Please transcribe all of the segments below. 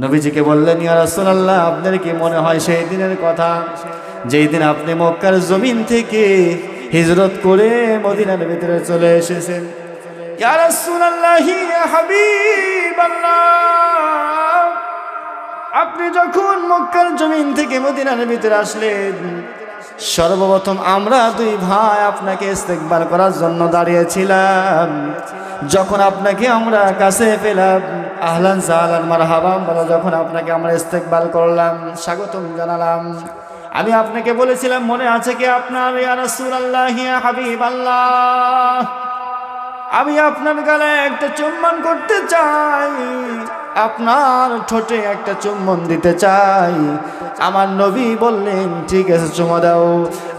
নবীজিকে বললেন, ইয়া রাসূলুল্লাহ, আপনার কি মনে হয় সেই দিনের কথা যেই দিন আপনি মক্কার জমিন থেকে হিজরত করে মদিনার ভিতরে চলে এসেছেন? ইয়া রাসূলুল্লাহ, ইয়া হাবিবাল্লাহ, আপনি যখন মক্কার জমিন থেকে মদিনার ভিতরে আসলেন, সর্বপ্রথম আমরা দুই ভাই আপনাকে ইস্তেকবাল করার জন্য দাঁড়িয়েছিলাম। যখন আপনাকে আমরা কাছে পেলাম, আহলান সাহলান মারহাবাম বলে যখন আপনাকে আমরা ইস্তেকবাল করলাম, স্বাগতম জানালাম, আমি আপনাকে বলেছিলাম, মনে আছে কি আপনার? ইয়া রাসূলুল্লাহ, ইয়া হাবিবাল্লাহ, আমি আপনার গালে একটা চুম্বন করতে চাই, আপনার ঠোঁটে একটা চুম্বন দিতে চাই। আমার নবী বললেন, ঠিক আছে, চুমা দাও।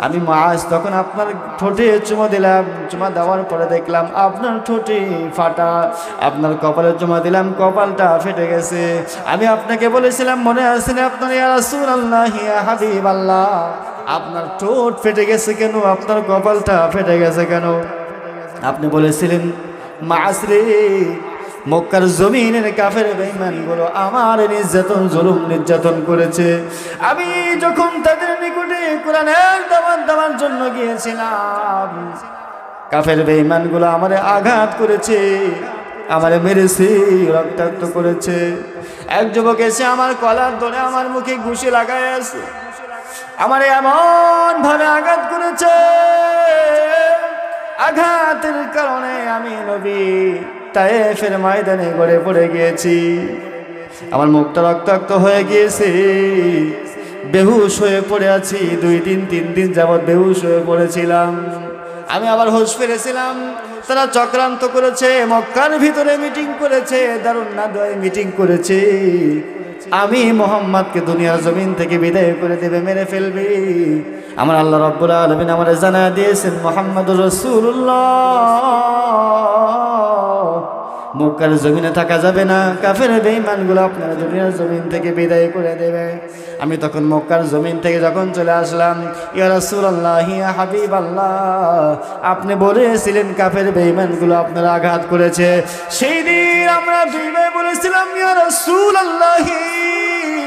আমি মাস তখন আপনার ঠোঁটে চুমা দিলাম। চুমা দেওয়ার পরে দেখলাম আপনার ঠোঁটে ফাটা। আপনার কপালে চুমা দিলাম, কপালটা ফেটে গেছে। আমি আপনাকে বলেছিলাম, মনে আছে না আপনার? ইয়া রাসূলুল্লাহ, ইয়া হাবিবাল্লাহ, আপনার ঠোঁট ফেটে গেছে কেন? আপনার কপালটা ফেটে গেছে কেন? আপনি বলেছিলেন, মাসরে মক্কার জমিনের কাফের বেঈমানগুলো আমার নির্যাতন করেছে। আমি যখন তাদের নিকটে কোরআনের দাওয়াত দেওয়ার জন্য গিয়েছিলাম, কাফের বেঈমানগুলো আমারে আঘাত করেছে, আমারে মেরেছে, রক্তাক্ত করেছে। এক যুবক এসে আমার কলার ধরে আমার মুখে ঘুষি লাগায় আছে, আমারে এমন ভাবে আঘাত করেছে, আঘাতের কারণে আমি নবী তায়েফের ময়দানে গড়ে পড়ে গিয়েছি। আমার মুখটা রক্তাক্ত হয়ে গিয়েছে, বেহুশ হয়ে পড়ে আছি। 2-3 দিন যাবৎ বেহুশ হয়ে পড়েছিলাম। আমি আবার হোশ ফিরেছিলাম। তারা চক্রান্ত করেছে, মক্কার ভিতরে মিটিং করেছে, দারুন নাদওয়ায় মিটিং করেছে। আমি মুহাম্মদকে দুনিয়ার জমিন থেকে বিদায় করে দেবে, মেরে ফেলবে। আমার আল্লাহ রাব্বুল আলামিন আমারে জানায় দিয়েছেন, মুহাম্মদুর রাসূলুল্লাহ, মক্কার জমিনে থাকা যাবে না, কাফের বেঈমানগুলো আপনারা দুনিয়ার জমিন থেকে বিদায় করে দেবে। আমি তখন মক্কার জমিন থেকে যখন চলে আসলাম, ইয়া রাসূলুল্লাহ, ইয়া হাবিবাল্লাহ, আপনি বলেছিলেন কাফের বেঈমানগুলো আপনারা আঘাত করেছে। সেই দিন আমরা দুই ভাই বলেছিলাম, ইয়া রাসূলুল্লাহ,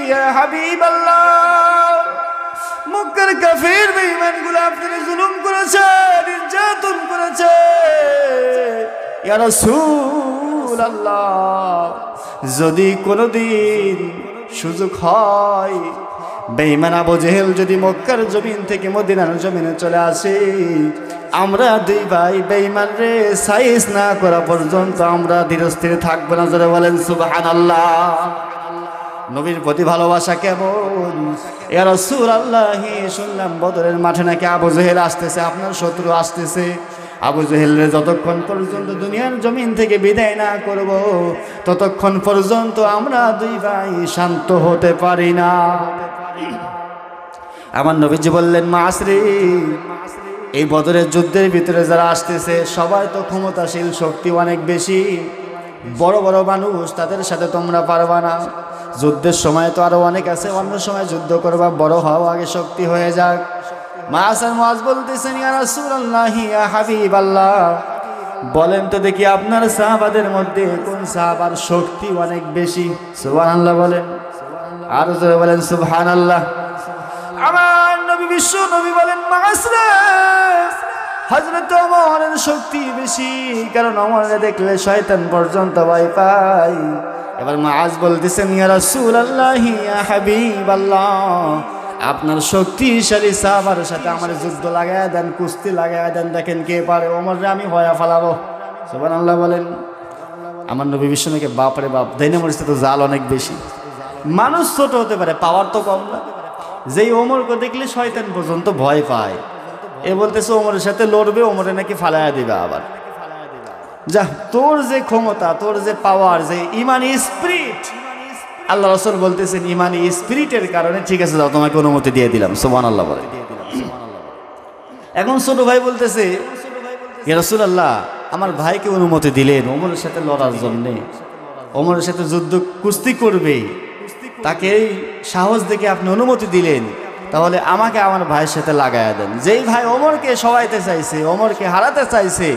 ইয়া হাবিবাল্লাহ, মক্কার কাফের বেঈমানগুলো আপনারা জুলুম করেছে, নির্যাতন করেছে। ইয়া রাসূলুল্লাহ, যদি কোনোদিন সুযোগ হয়, বেঈমান আবু জেহেল যদি মক্কার জমিন থেকে মদিনার জমিনে চলে আসে, আমরা দুই ভাই বেঈমান রে সাইজ না করা পর্যন্ত আমরা ধীরস্থির থাকবো না। যারা বলেন সুবহানাল্লাহ। নবীর প্রতি ভালোবাসা কেমন! ইয়া রাসূলুল্লাহ, শুনলাম বদরের মাঠে নাকি আবু জেহেল আসতেছে, আপনার শত্রু আসতেছে। আবু জেহেলরে যতক্ষণ পর্যন্ত দুনিয়ার জমিন থেকে বিদায় না করব, ততক্ষণ পর্যন্ত আমরা দুই ভাই শান্ত হতে পারি না। আমার নবীজি বললেন, মাসরি, এই বদরের যুদ্ধের ভিতরে যারা আসতেছে সবাই তো ক্ষমতাশীল, শক্তি অনেক বেশি, বড় বড় মানুষ, তাদের সাথে তোমরা পারবা না। যুদ্ধের সময় তো আরো অনেক আছে, অন্য সময় যুদ্ধ করবা, বড় হও, আগে শক্তি হয়ে যাক। মাস আর মুআজ বলতেছেন, ইয়া রাসূলুল্লাহ, ইয়া হাবিবাল্লাহ, বলেন তো দেখি আপনার সাহাবাদের মধ্যে কোন সাহাবার শক্তি অনেক বেশি? সুবহানাল্লাহ বলেন, আর জোরে বলেন সুবহানাল্লাহ। আমার নবী, বিশ্ব নবী বলেন, মাসরা হযরত ওমরের শক্তি বেশি, কারণ ওমরকে দেখলে শয়তান পর্যন্ত ভয় পায়। এবার মুআজ বলতেছেন, ইয়া রাসূলুল্লাহ, ইয়া হাবিবাল্লাহ, আপনার শক্তিশালী সাহাবার সাথে আমার যুদ্ধ লাগায় দেন, কুস্তি লাগায় দেন, দেখেন কে পারে। ওমররে আমি হয়া ফেলাবো। সুবহানাল্লাহ বলেন। আমার নবী বিশ্বনবীকে বাপরে বাপ, দাইনামরিস্তে তো জাল অনেক বেশি। মানুষ ছোট হতে পারে, পাওয়ার তো কম না। যেই ওমরকে দেখলে শয়তান পর্যন্ত ভয় পায়, এ বলতেছে ওমরের সাথে লড়বে, ওমরে নাকি ফালাইয়া দিবে। আবার যা, তোর যে ক্ষমতা, তোর যে পাওয়ার, যে ইমানি স্পিরিট, আল্লাহ রাসূল বলতেছেন ইমানি স্পিরিটের কারণে ঠিক আছে, যাও, তোমাকে অনুমতি দিয়ে দিলাম। সুবহানাল্লাহ বলে। এখন ছোট ভাই বলতেছে, ইয়া রাসূলুল্লাহ, আমার ভাইকে অনুমতি দিলেন ওমরের সাথে লড়ার জন্য, ওমরের সাথে যুদ্ধ কুস্তি করবে, তাকে সাহস দেখে আপনি অনুমতি দিলেন, তাহলে আমাকে আমার ভাইয়ের সাথে লাগাইয়া দেন। যেই ভাই ওমরকে সবাইতে চাইছে, ওমরকে হারাতে চাইছে,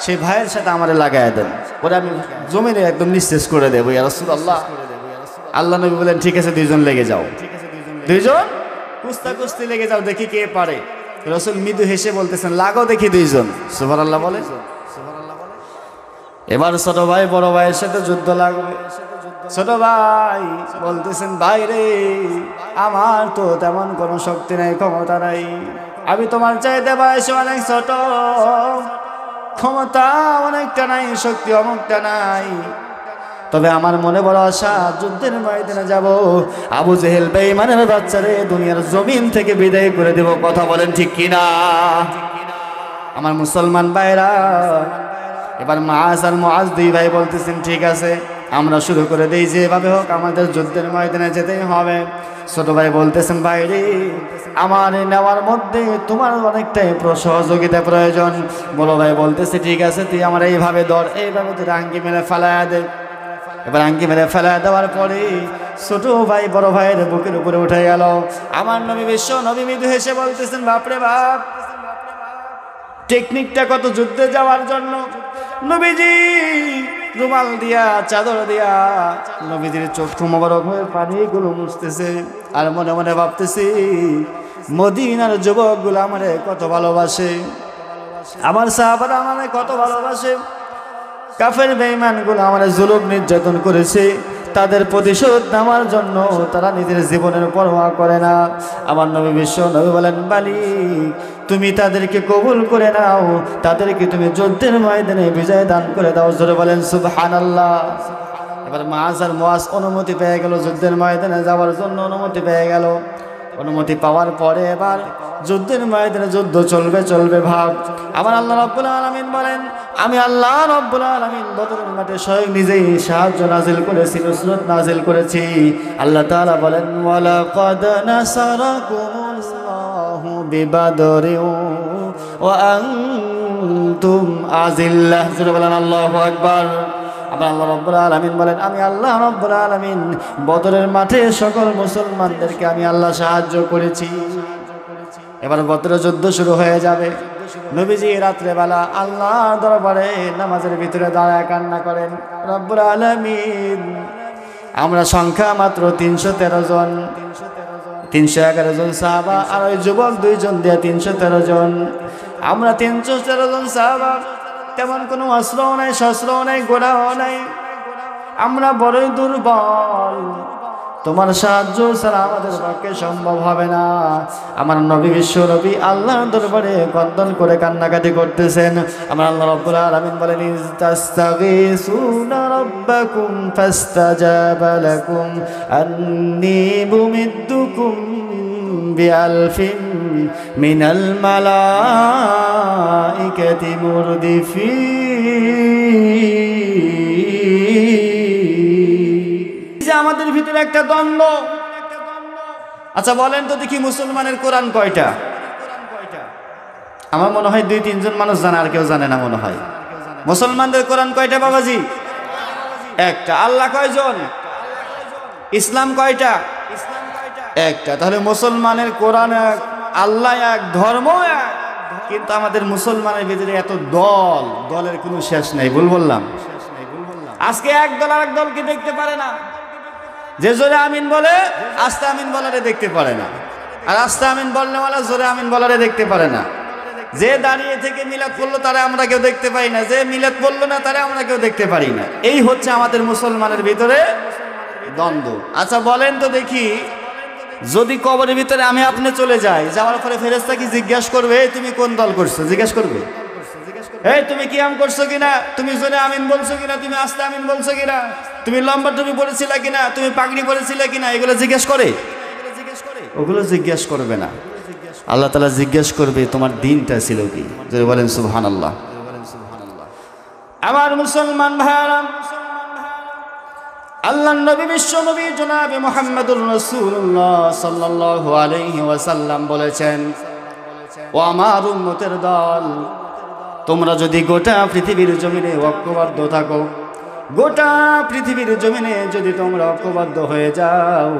সেই ভাইয়ের সাথে আমারে লাগাইয়া দেন, ওরা আমি জমিনে একদম নিঃশেষ করে দেবো। ইয়া রাসূলুল্লাহ, আল্লাহ নবী বলেন ঠিক আছে দুইজন লেগে যাও, দুইজন কুস্তা কুস্তি লেগে যাও, দেখি কে পারে। রাসূল মৃদু হেসে বলতেছেন লাগো দেখি দুইজন। সুবহানাল্লাহ বলে। এবার ছোট ভাই বড় ভাইয়ের সাথে যুদ্ধ লাগবে। ছোট ভাই বলতেছেন ভাই রে, আমার তো তেমন কোনো শক্তি নাই, ক্ষমতা নাই, আমি তোমার চাইতে বয়সে অনেক ছোট, ক্ষমতা অনেকটা নাই, শক্তি অনেকটা নাই, তবে আমার মনে বড় আশা, যুদ্ধের ময়দানে যাব, আবু জেহেল বেঈমানের বাচ্চারে দুনিয়ার জমিন থেকে বিদায় করে দেব। কথা বলেন ঠিক কিনা আমার মুসলমান ভাইরা? এবার মাআজ আর মুআজ দুই ভাই বলতেছেন ঠিক আছে আমরা শুরু করে দেই, যেভাবে হোক আমাদের যুদ্ধের ময়দানে যেতেই হবে। ছোট ভাই বলতেছেন ভাই রে, আমার নেওয়ার মধ্যে তোমার অনেকটাই সহযোগিতা প্রয়োজন। বড় ভাই বলতেছে ঠিক আছে তুই আমার এইভাবে ধর, এইভাবে তুই আঙ্গি মেরে ফেলায়া দে। এবার আঙ্গি মেরে ফেলায়া দেওয়ার পরে ছোট ভাই বড় ভাইয়ের বুকের উপরে উঠে গেল। আমার নবী বিশ্ব নবী মৃদু হেসে বলতেছেন বাপরে বাপ, টেকনিকটা কত যুদ্ধে যাওয়ার জন্য। নবীজি রুমাল দিয়া চাদর দিয়া নবীজির চক্ষু মোবারক হয়ে পানিগুলো মুছতেছে, আর মনে মনে ভাবতেছি মদিনার যুবকগুলো আমারে কত ভালোবাসে, আমার সাহাবারা আমারে কত ভালোবাসে। কাফের বেঈমানগুলো আমারে জুলুম নির্যাতন করেছে, তাদের প্রতিশোধ নেওয়ার জন্য তারা নিজের জীবনের পরোয়া করে না। আমার নবী বিশ্ব নবী বলেন মালিক তুমি তাদেরকে কবুল করে নাও, তাদেরকে তুমি যুদ্ধের ময়দানে বিজয় দান করে দাও। জোরে বলেন সুবহানাল্লাহ। এবার মুআজ আর মুআজ অনুমতি পেয়ে গেল, যুদ্ধের ময়দানে যাওয়ার জন্য অনুমতি পেয়ে গেল। অনুমতি পাওয়ার পরে এবার যুদ্ধের ময়দানে যুদ্ধ চলবে চলবে ভাব। আমার আল্লাহ রাব্বুল আলামিন বলেন আমি আল্লাহ রাব্বুল আলামিন বদরের মাঠে স্বয়ং নিজেই সাহায্য নাজিল করেছি, নুসরত নাজিল করেছি। আল্লাহ তাআলা বলেন ওয়ালাকাদ নাসারাকুমুল্লাহু বিবাদরিন ওয়া আনতুম আযিল্লাহ। জোরে বলেন আল্লাহু আকবার। আবার আল্লাহ রাব্বুল আলামিন বলেন আমি আল্লাহ রাব্বুল আলামিন বদরের মাঠে সকল মুসলমানদেরকে আমি আল্লাহ সাহায্য করেছি। এবার বদরের যুদ্ধ শুরু হয়ে যাবে। নবীজি রাত্রেবেলা আল্লাহর দরবারে নামাজের ভিতরে দাঁড়ায় কান্না করেন, রব্বুল আলামিন আমরা সংখ্যা মাত্র 313 জন, 311 জন সাহাবা আর ওই যুবক দুইজন দিয়ে 313 জন। আমরা 313 জন সাহাবা, তেমন কোনো অস্ত্রও নাই, শস্ত্রও নাই, ঘোড়াও নাই, আমরা বড়ই দুর্বল, তোমার সাহায্য ছাড়া আমাদের পক্ষে সম্ভব হবে না। আমার নবী বিশ্ব নবী আল্লাহর দরবারে ক্রন্দন করে কান্নাকাটি করতেছেন। আমার আল্লাহ রাব্বুল আলামিন বলেন ইস্তাগীসুনা রাব্বাকুম ফাস্তাজাবা লাকুম আন্নী মুমিদ্দুকুম বিআলফিন মিনাল মালাইকাতি মুরদিফিন। আমাদের ভিতরে একটা দ্বন্দ্ব। আচ্ছা বলেন তো দেখি মুসলমানের কোরআন কয়টা? আমার মনে হয় 2-3 জন মানুষ জানে, আর কেউ জানে না মনে হয়। মুসলমানদের কোরআন কয়টা বাবাজি? একটা। আল্লাহ কয়জন? ইসলাম কয়টা? একটা। তাহলে মুসলমানের কোরআন এক, আল্লাহ এক, ধর্ম এক, কিন্তু আমাদের মুসলমানের ভিতরে এত দল, দলের কোনো শেষ নেই। ভুল বললাম? আজকে এক দল আর এক দলকে দেখতে পারে না। যে জোরে আমিন বলে আস্তে আমিন বলারে দেখতে পারে না, আর আস্তে আমিন বলনেওয়ালা জোরে আমিন বলারে দেখতে পারে না। যে দাঁড়িয়ে থেকে মিলাদ পড়লো তারা আমরা কেউ দেখতে পাই না, যে মিলাদ পড়লো না তারা আমরা কেউ দেখতে পারি না। এই হচ্ছে আমাদের মুসলমানের ভিতরে দ্বন্দ্ব। আচ্ছা বলেন তো দেখি, যদি কবরের ভিতরে আমি আপনি চলে যাই, যাওয়ার পরে ফেরেশতা কি জিজ্ঞাসা করবে এই তুমি কোন দল করছো? জিজ্ঞাসা করবে এই তুমি কিয়াম করছো কিনা, তুমি জোরে আমিন বলছো কিনা, তুমি আস্তে আমিন বলছো কিনা, তুমি লম্বা টুপি পরেছিলে কিনা, তুমি পাগড়ি পরেছিলে কিনা, এগুলো জিজ্ঞেস করে? ওগুলো জিজ্ঞেস করবে না। আল্লাহ তাআলা জিজ্ঞেস করবে তোমার দিনটা ছিল কি। যদি বলেন সুবহানাল্লাহ। আমার মুসলমান ভাইরা, আল্লাহর নবী বিশ্ব নবী জনাবে মুহাম্মদুর রাসূলুল্লাহ সাল্লাল্লাহু আলাইহি ওয়াসাল্লাম বলেছেন, ও আমার উম্মতের দল, তোমরা যদি গোটা পৃথিবীর জমিনে ঐক্যবদ্ধ থাকো, গোটা পৃথিবীর জমিনে যদি তোমরা ঐক্যবদ্ধ হয়ে যাও,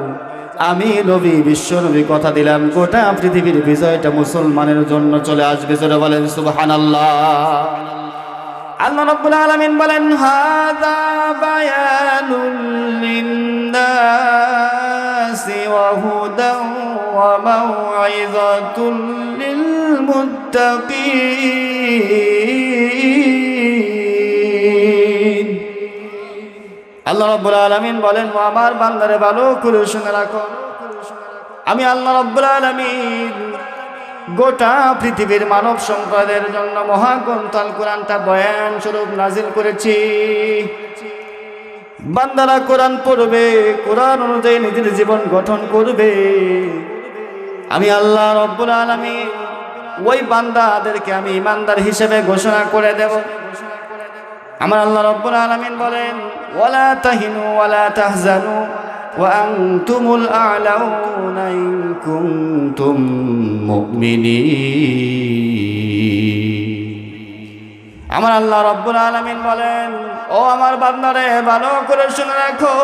আমি নবী বিশ্ব নবী কথা দিলাম গোটা পৃথিবীর বিজয়টা মুসলমানের জন্য চলে আসবে। জোরে বলেন সুবহানাল্লাহ। আল্লাহ রাব্বুল আলামিন বলেন হাযা বায়ানুল লিন-নাসি ওয়া হুদাও ওয়া মাউইযাতুল লিল মুত্তাকিন। আল্লাহ রাব্বুল আলামিন বলেন ও আমার বান্দারে ভালো করে শুনে রাখো, আমি আল্লাহ রাব্বুল আলামিন গোটা পৃথিবীর মানব সম্প্রদায়ের জন্য মহাগ্রন্থ আল কোরআনটা বয়ান স্বরূপ নাজিল করেছি। বান্দারা কোরআন পড়বে, কোরআন অনুযায়ী নিজের জীবন গঠন করবে। আমি আল্লাহ রাব্বুল আলামিন ওই বান্দাদেরকে আমি ইমানদার হিসেবে ঘোষণা করে দেব। আমার আল্লাহ রাব্বুল আলামিন বলেন ওয়ালা তাহিনু ওয়ালা তাহজানু ওয়া আনতুমুল আ'লাউনা ইন কুনতুম মুমিনিন। আমার আল্লাহ রাব্বুল আলামিন বলেন ও আমার বান্দারে ভালো করে শুনে রাখো,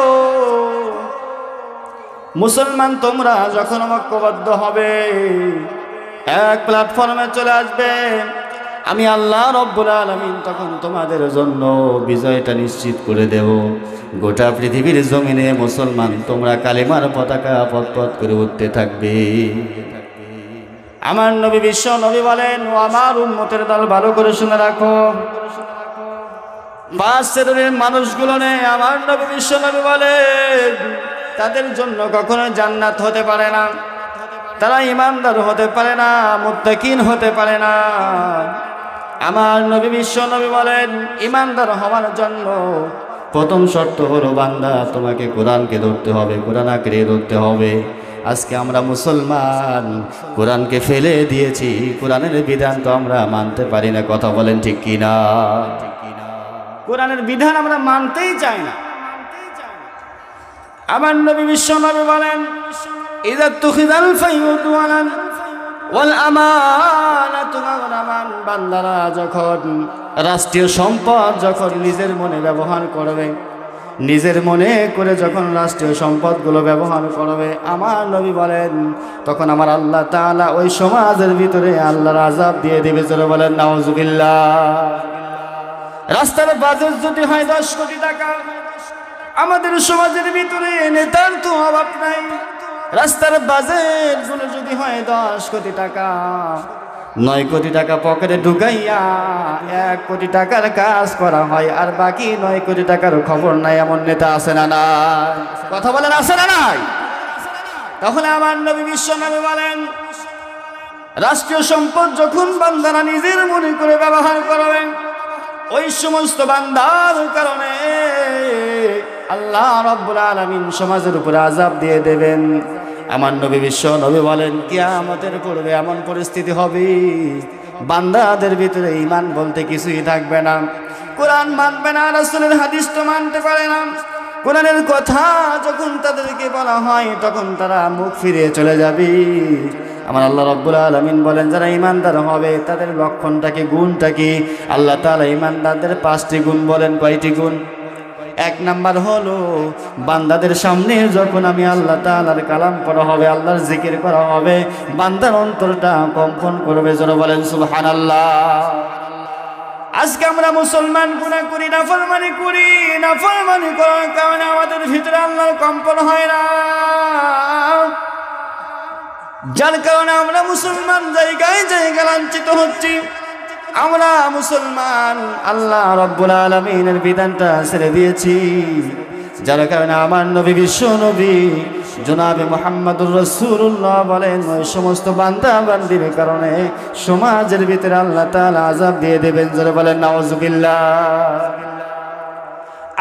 মুসলমান তোমরা যখন ঐক্যবদ্ধ হবে, এক প্ল্যাটফর্মে চলে আসবে, আমি আল্লাহ রাব্বুল আলামিন তখন তোমাদের জন্য বিজয়টা নিশ্চিত করে দেব। গোটা পৃথিবীর জমিনে মুসলমান তোমরা কালিমার পতাকা পথ করে উঠতে থাকবে। আমার নবী বিশ্ব নবী বলেন ও আমার উম্মতের দল ভালো করে শুনে রাখো, পাঁচ শ্রেণীর মানুষগুলো নেই আমার নবী বিশ্ব নবী বলেন তাদের জন্য কখনো জান্নাত হতে পারে না, তারা ইমানদার হতে পারে না, মুত্তাকিন হতে পারে না। আমার নবী বিশ্ব নবী বলেন ইমানদার হওয়ার জন্য প্রথম শর্ত হলো বান্দা তোমাকে কোরআনকে ধরতে হবে, কোরআন আঁকড়ে ধরতে হবে। আজকে আমরা মুসলমান কোরআনকে ফেলে দিয়েছি, কোরআনের বিধান তো আমরা মানতে পারি না, কথা বলেন ঠিক কিনা? কোরআনের বিধান আমরা মানতেই চাই না। আমার নবী বিশ্ব নবী বলেন ইযা তুখিযাল ফায়ুদ ওয়াল আমানাতু মাগনামান, বান্দারা যখন রাষ্ট্রীয় সম্পদ যখন নিজের মনে ব্যবহার করবে, নিজের মনে করে যখন রাষ্ট্রীয় সম্পদগুলো ব্যবহার করবে, আমার নবী বলেন তখন আমার আল্লাহ তাআলা ওই সমাজের ভিতরে আল্লাহর আযাব দিয়ে দেবে। যারা বলেন নাউযুবিল্লাহ। রাস্তার বাজেট যদি হয় 10 কোটি টাকা, আমাদের সমাজের ভিতরে নেতার তো অভাব নাই, রাস্তার বাজেট গুলো যদি হয় 10 কোটি টাকা, 9 কোটি টাকা পকেটে ঢুকাইয়া 1 কোটি টাকার কাজ করা হয়, আর বাকি 9 কোটি টাকার খবর নাই, এমন নেতা আছে না নাই? কথা বলেন আছে না নাই? তাহলে আমার নবী বিশ্ব নবী বলেন রাষ্ট্রীয় সম্পদ যখন বান্দারা নিজের মনে করে ব্যবহার করবে, ওই সমস্ত বান্দার কারণে আল্লাহ রাব্বুল আলামিন সমাজের উপরে আযাব দিয়ে দেবেন। আমার নবী বিশ্ব নবী বলেন কিয়ামতের পূর্বে এমন পরিস্থিতি হবে বান্দাদের ভিতরে ঈমান বলতে কিছুই থাকবে না, কোরআন মানবে না, রাসূলের হাদিস তো মানতে পারে না। কোরআনের কথা যখন তাদেরকে বলা হয় তখন তারা মুখ ফিরিয়ে চলে যাবে। আমার আল্লাহ রাব্বুল আলামিন বলেন যারা ঈমানদার হবে তাদের লক্ষণটা কি, গুণটা কি? আল্লাহ তাআলা ঈমানদারদের 5টি গুণ বলেন। কয়টি গুণ? 1 নাম্বার হলো বান্দাদের সামনে যখন আমি আল্লাহ তাআলার কালাম করা হবে, আল্লাহর জিকির করা হবে, বান্দার অন্তরটা কম্পন করবে। যারা বলেন সুবহানাল্লাহ। আজকে আমরা মুসলমান গুনাহ করি, নাফরমানি করি, নাফরমানি করার কারণে আমাদের ভিতরে আল্লাহর কম্পন হয় না, যার কারণে আমরা মুসলমান জায়গায় জায়গায় লাঞ্ছিত হচ্ছি। আমরা মুসলমান আল্লাহ রাব্বুল আলামিনের বিধানটা ছেড়ে দিয়েছি, যার কারণে আমার নবী বিশ্ব নবী জনাবে মুহাম্মদুর রাসূলুল্লাহ বলেন ওই সমস্ত বান্দা বান্দির কারণে সমাজের ভিতরে আল্লাহ তাআলা আযাব দিয়ে দেবেন। যারা বলেন নাউযুবিল্লাহ।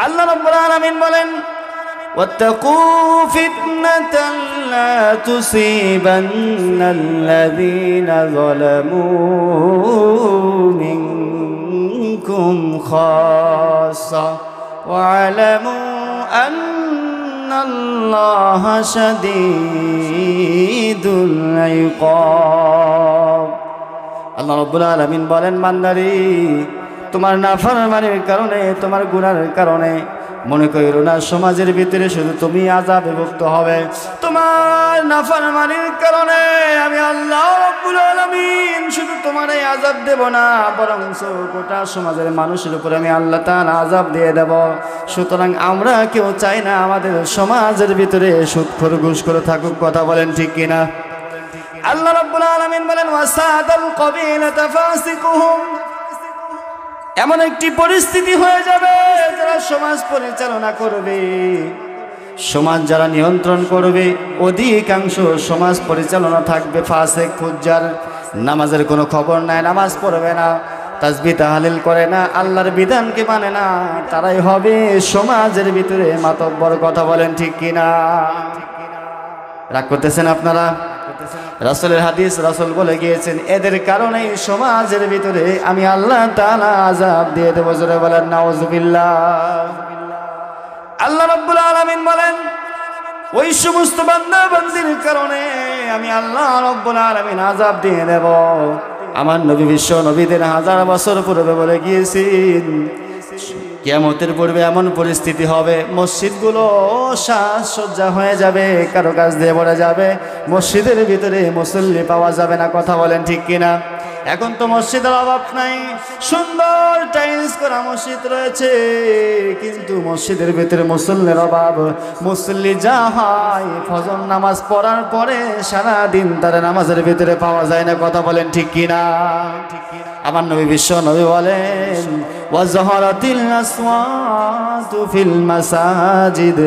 আল্লাহ রাব্বুল আলামিন বলেন واتقوا فتنة لا تصيبن الذين ظلموا منكم خاصة واعلموا أن الله شديد العقاب। আল্লাহ রাব্বুল আলামিন বলেন বান্দারে তোমার নাফরমানির কারণে, তোমার গুনাহের কারণে মনে করিও না সমাজের ভিতরে শুধু তুমি আযাবে ভুক্ত হবে, তোমার নাফরমানির কারণে আমি আল্লাহ রাব্বুল আলামিন শুধু তোমার এই আযাব দেব না, বরং গোটা সমাজের মানুষের উপরে আমি আল্লাহ তাআলা আযাব দিয়ে দেব। সুতরাং আমরা কেউ চাই না আমাদের সমাজের ভিতরে সুদখোর ঘুষখোর থাকুক। কথা বলেন ঠিক কিনা? আল্লাহ রাব্বুল আলামিন বলেন ওয়াসাদাল কবিলাতা ফাসিকুহুম, এমন একটি পরিস্থিতি হয়ে যাবে যারা সমাজ পরিচালনা করবে, সমাজ যারা নিয়ন্ত্রণ করবে, অধিকাংশ সমাজ পরিচালনা থাকবে ফাসিক ফুজ্জার। নামাজের কোনো খবর নাই, নামাজ পড়বে না, তাসবিহ তাহলিল করে না, আল্লাহর বিধানকে মানে না, তারাই হবে সমাজের ভিতরে মাতব্বর। কথা বলেন ঠিক কিনা? রাগ করতেছেন আপনারা? রাসূলের হাদিস, রাসূল বলে গিয়েছেন এদের কারণেই সমাজের ভিতরে আমি আল্লাহ তাআলা আযাব দিয়ে দেব। জোরে বলেন নাউযুবিল্লাহ। আল্লাহ রাব্বুল আলামিন বলেন ওই সমস্ত বান্দা বান্দির কারণে আমি আল্লাহ রাব্বুল আলামিন আযাব দিয়ে দেব। আমার নবী বিশ্ব নবীদের 1000 বছর পূর্বে বলে গিয়েছেন কিয়ামতের পূর্বে এমন পরিস্থিতি হবে, মসজিদগুলো সাজসজ্জা হয়ে যাবে, কারো কাজ দিয়ে ভরে যাবে, মসজিদের ভিতরে মুসল্লি পাওয়া যাবে না। কথা বলেন ঠিক কিনা? এখন তো মসজিদের অভাব নাই, সুন্দর টাইলস করা মসজিদ রয়েছে, কিন্তু মসজিদের ভিতরে মুসল্লির অভাব। মুসল্লি যা হয় ফজর নামাজ পড়ার পরে সারা দিন তার নামাজের ভিতরে পাওয়া যায় না। কথা বলেন ঠিক কিনা? আমার নবী বিশ্ব নবী বলেন ওয়াজহারাতিল আসওয়াতু ফিল মাসাজিদ,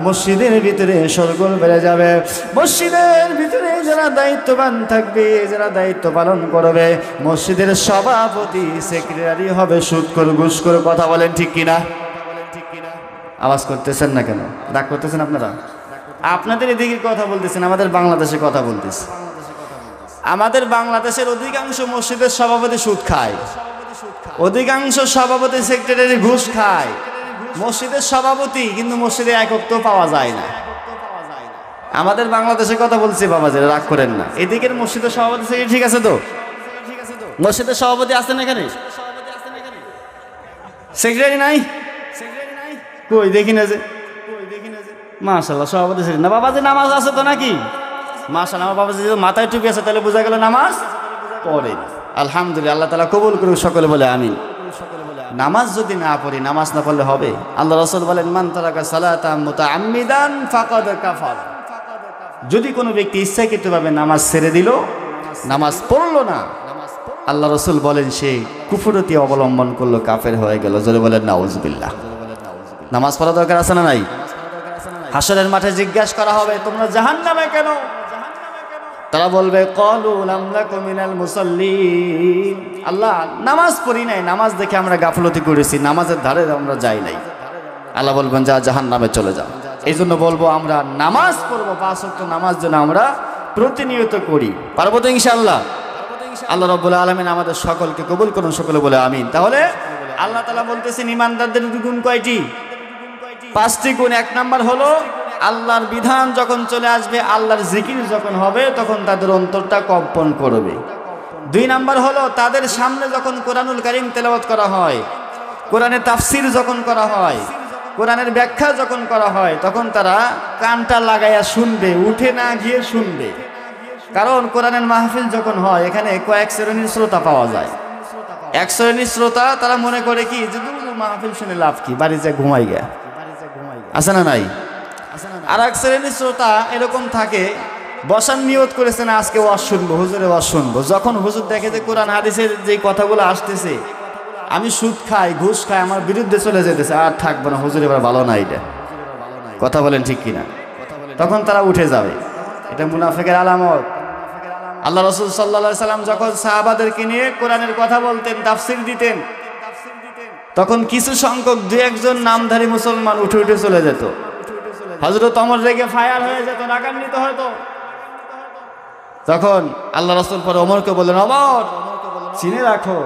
মসজিদের ভিতরে শোরগোল বেড়ে যাবে। মসজিদের ভিতরে যারা দায়িত্ববান থাকবে, যারা দায়িত্ব পালন করবে, মসজিদের সভাপতি সেক্রেটারি হবে সুদখোর ঘুষখোর। কথা বলেন ঠিক কিনা? আওয়াজ করতেছেন না কেন? রাগ করতেছেন আপনারা? আপনাদের এদিকে কথা বলতেছেন, আমাদের বাংলাদেশে কথা বলতেছে। আমাদের বাংলাদেশের অধিকাংশ মসজিদের সভাপতি সুদ খায়, অধিকাংশ সভাপতি সেক্রেটারি ঘুষ খায়। মসজিদের সভাপতি কিন্তু মসজিদে একক তো পাওয়া যায় না। আমাদের বাংলাদেশের কথা বলছি বাবাজি, রাগ করেন না। এদিকের মসজিদের সভাপতি সেক্রেটারি ঠিক আছে তো? মসজিদের সভাপতি আছেন এখানে? সেক্রেটারি নাই? কই দেখি না যে। মাশাআল্লাহ সভাপতি সেক্রেটারি না। বাবাজি নামাজ আছে তো নাকি? মাশাআল্লাহ আমার বাবাজি মাথায় টুপি আছে, তাহলে বোঝা গেল নামাজ পড়ে। আলহামদুলিল্লাহ, আল্লাহ তাআলা কবুল করুক, সকলে বলে আমিন। নামাজ যদি না পড়ি, নামাজ না পড়লে হবে? আল্লাহ রাসূল বলেন মান তারাকা সালাতাম মুতাআম্মিদান ফাকাদ কাফার, যদি কোনো ব্যক্তি ইচ্ছাকৃতভাবে নামাজ ছেড়ে দিল, নামাজ পড়লো না, আল্লাহ রাসূল বলেন সে কুফরতি অবলম্বন করলো, কাফের হয়ে গেল। জোরে বলেন নাউযুবিল্লাহ। নামাজ পড়া দরকার আছে না নাই? হাসরের মাঠে জিজ্ঞাসা করা হবে তোমরা জাহান্নামে কেন? তারা বলবে ক্বালু লাম নাকু মিনাল মুসাল্লিন, আল্লাহ নামাজ পড়ি নাই, নামাজ দেখে আমরা গাফলতি করেছি, নামাজের ধারে আমরা যাই নাই। আল্লাহ বলবেন যা জাহান্নামে চলে যাও। এই জন্য বলবো আমরা নামাজ পড়বো, 5 ওয়াক্ত নামাজ যেন আমরা প্রতিনিয়ত করি। পারবো তো ইনশাআল্লাহ? আল্লাহ রাব্বুল আলামিন আমাদের সকলকে কবুল করুন, সকলে বলে আমিন। তাহলে আল্লাহ তাআলা বলতেছেন ঈমানদারদের গুণ কয়টি? 5টি গুণ। 1 নাম্বার হলো আল্লাহর বিধান যখন চলে আসবে, আল্লাহর জিকির যখন হবে, তখন তাদের অন্তরটা কম্পন করবে। 2 নাম্বার হলো তাদের সামনে যখন কোরআনুল কারীম তেলাওয়াত করা হয়, কোরআনের তাফসীর যখন করা হয়, কোরআনের ব্যাখ্যা যখন করা হয়, তখন তারা কানটা লাগাইয়া শুনবে, উঠে না গিয়ে শুনবে। কারণ কোরআনের মাহফিল যখন হয়, এখানে কয়েক শ্রেণীর শ্রোতা পাওয়া যায়। এক শ্রেণীর শ্রোতা তারা মনে করে কি যে মাহফিল শুনে লাভ কি, বাড়ি যা ঘুমাই গা, আছে না নাই? আর এক শ্রেণীর শ্রোতা এরকম থাকে, বসার নিয়ত করেছে না আজকে ওয়াজ শুনবো, হুজুরের ওয়াজ শুনবো। যখন হুজুর দেখে যে কোরআন হাদিসের যে কথাগুলো আসতেছে, আমি সুদ খাই, ঘুষ খাই, আমার বিরুদ্ধে চলে যেতেছে, আর থাকবো না, হুজুর এবার ভালো না এটা। কথা বলেন ঠিক কিনা? তখন তারা উঠে যাবে। এটা মুনাফিকের আলামত। আল্লাহ রাসূল সাল্লাল্লাহু আলাইহি সাল্লাম যখন সাহাবাদেরকে নিয়ে কোরআনের কথা বলতেন, তাফসীর দিতেন, তখন কিছু সংখ্যক 2-1 জন নামধারী মুসলমান উঠে উঠে চলে যেত। হযরত ওমর রেগে ফায়ার হয়ে যেত, রাগান্বিত হতো। তখন আল্লাহ রাসূল পরে ওমরকে বললেন, ওমর চিনে রাখো,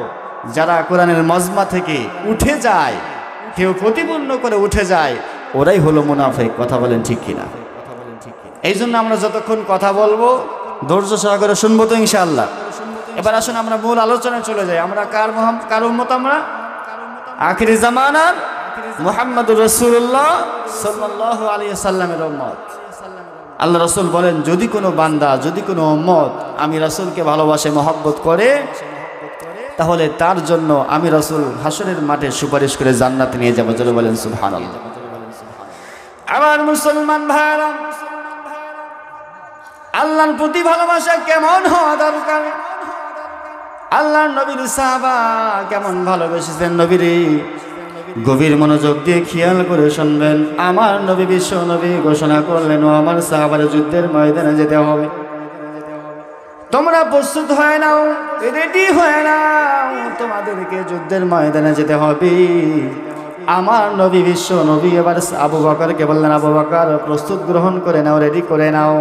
যারা কোরআনের মজমা থেকে উঠে যায়, কেউ প্রতিপন্ন করে উঠে যায়, ওরাই হলো মুনাফিক। কথা বলেন ঠিক কিনা? এই জন্য আমরা যতক্ষণ কথা বলবো ধৈর্য সহকারে শুনবো তো ইনশাআল্লাহ। এবার আসুন আমরা মূল আলোচনায় চলে যাই। আমরা কার উম্মত? আমরা আখিরি জামানার মুহাম্মদুর রাসূলুল্লাহ সাল্লাল্লাহু আলাইহি সাল্লামের উম্মত। আল্লাহ রাসূল বলেন, যদি কোনো বান্দা, যদি কোনো উম্মত আমি রাসূলকে ভালোবাসে, মহব্বত করে, তাহলে তার জন্য আমি রাসূল হাসরের মাঠে সুপারিশ করে জান্নাতে নিয়ে যাব। চলে বলেন সুবহানাল্লাহ। আমার মুসলমান ভাইরা, আল্লাহর প্রতি ভালোবাসা কেমন হওয়া দরকার? আল্লাহর নবীর সাহাবা কেমন ভালোবেসেছেন নবীরে, গভীর মনোযোগ দিয়ে খেয়াল করে শুনবেন। আমার নবী, বিশ্ব নবী ঘোষণা করলেন, ও আমার সাহাবারা, যুদ্ধের ময়দানে যেতে হবে। তোমরা প্রস্তুত হয়ে নাও, রেডি হয়ে নাও, তোমাদেরকে যুদ্ধের ময়দানে যেতে হবে। আমার নবী, বিশ্ব নবী এবার আবু বকরকে বললেন, আবু বকর প্রস্তুত গ্রহণ করে নাও, রেডি করে নাও।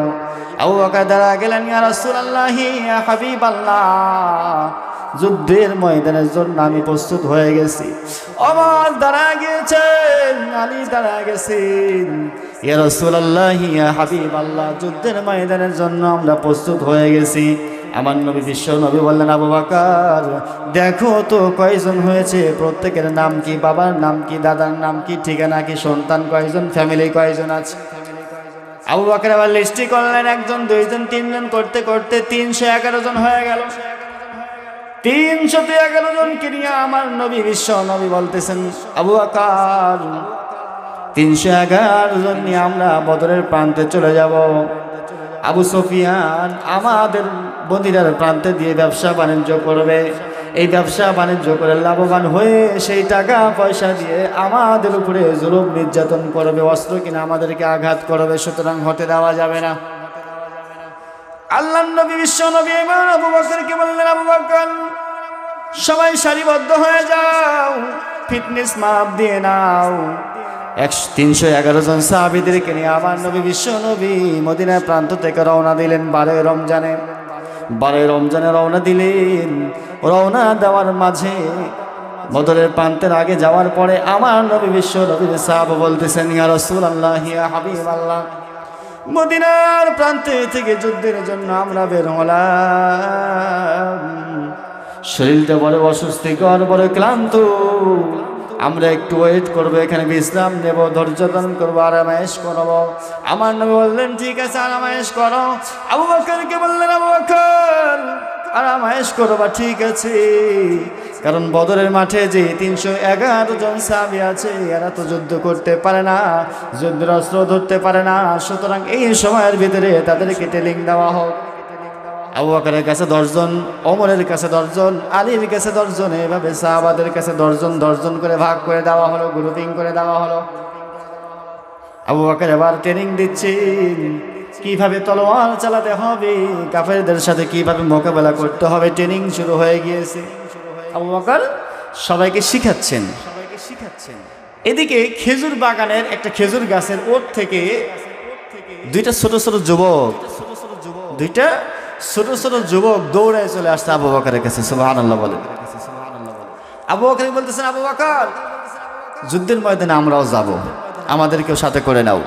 আবু বকর দাঁড়া গেলেন, ইয়া রাসূলুল্লাহ, ইয়া হাবিবাল্লাহ, যুদ্ধের ময়দানের জন্য আমি প্রস্তুত হয়ে গেছি। ওমর দাঁড়া গিয়েছেন, আলী দাঁড়া গেছেন, ইয়া রাসূলুল্লাহ, ইয়া হাবিবাল্লাহ, যুদ্ধের ময়দানের জন্য আমরা প্রস্তুত হয়ে গেছি। আমার নবী, বিশ্ব নবী বললেন, আবু বকর দেখো তো কয়জন হয়েছে, প্রত্যেকের নাম কি, বাবার নাম কি, দাদার নাম কি, ঠিকানা কি, সন্তান কয়জন, ফ্যামিলি কয়জন আছে। আবু বকর আবার লিস্টি করলেন, একজন, দুইজন, তিনজন করতে করতে 311 জন হয়ে গেল। 311 জনকে নিয়ে আমার নবী, বিশ্ব নবী বলতেছেন, আবু বকর 311 জন নিয়ে আমরা বদরের প্রান্তে চলে যাব। আবু সুফিয়ান আমাদের মদিনার প্রান্তে দিয়ে ব্যবসা বাণিজ্য করবে। এই ব্যবসা বাণিজ্য করে লাভবান হয়ে সেই টাকা পয়সা দিয়ে আমাদের উপরে জুলুম নির্যাতন করবে, অস্ত্র কিনা আমাদেরকে আঘাত করবে, সুতরাং হতে দেওয়া যাবে না। আল্লাহর নবী, বিশ্ব নবী এবার আবু বকরকে বললেন, আবু বকর সবাই সারিবদ্ধ হয়ে যাও, ফিটনেস মাপ দিয়ে নাও। 311 জন সাহাবীদেরকে নিয়ে আমার নবী, বিশ্ব নবী মদিনার প্রান্ত থেকে রওনা দিলেন। 12 রমজানে রওনা দিলেন। রওনা দেওয়ার মাঝে বদরের প্রান্তের আগে যাওয়ার পরে আমার নবী, বিশ্ব নবীর সাহাবা বলতেছেন, ইয়া রাসূলুল্লাহ, ইয়া হাবিবাল্লাহ, মদিনার প্রান্তে থেকে যুদ্ধের জন্য আমরা বের হলাম। শরীরটা বড় অস্বস্তিকর, বড় ক্লান্ত, আমরা একটু ওয়েট করবো, এখানে বিশ্রাম নেব, ধৈর্য ধারণ করবো, আরামায়েশ করবো। আমার নবী বললেন, ঠিক আছে, আরামায়েশ করো। আবু বকরকে বললেন, আবু বকর আরামায়েশ করবা, ঠিক আছে, কারণ বদরের মাঠে যে 311 জন সাহাবী আছে, এরা তো যুদ্ধ করতে পারে না, যুদ্ধের অস্ত্র ধরতে পারে না, সুতরাং এই সময়ের ভিতরে তাদেরকে ট্রেনিং দেওয়া হোক। আবু বকরের কাছে 10 জন, ওমরের কাছে 10 জন, আলীর কাছে 10 জন, এভাবে সাহাবাদের কাছে 10 জন করে ভাগ করে দেওয়া হলো, গ্রুপিং করে দেওয়া হলো। আবু বকর এবার ট্রেনিং দিচ্ছেন, কিভাবে তলোয়ার চালাতে হবে, কাফেরদের সাথে কিভাবে মোকাবেলা করতে হবে, ট্রেনিং শুরু হয়ে গিয়েছে। আবু বকর সবাইকে শিখাচ্ছেন। এদিকে খেজুর বাগানের একটা খেজুর গাছের ওর থেকে দুইটা ছোট ছোট যুবক দৌড়ায় চলে আসছে আবু বকরের কাছে। সুবহানাল্লাহ বলেন। আবু বকর বলতেছেন, আবু বকর যুদ্ধের ময়দানে আমরাও যাব, আমাদেরকেও সাথে করে নাও।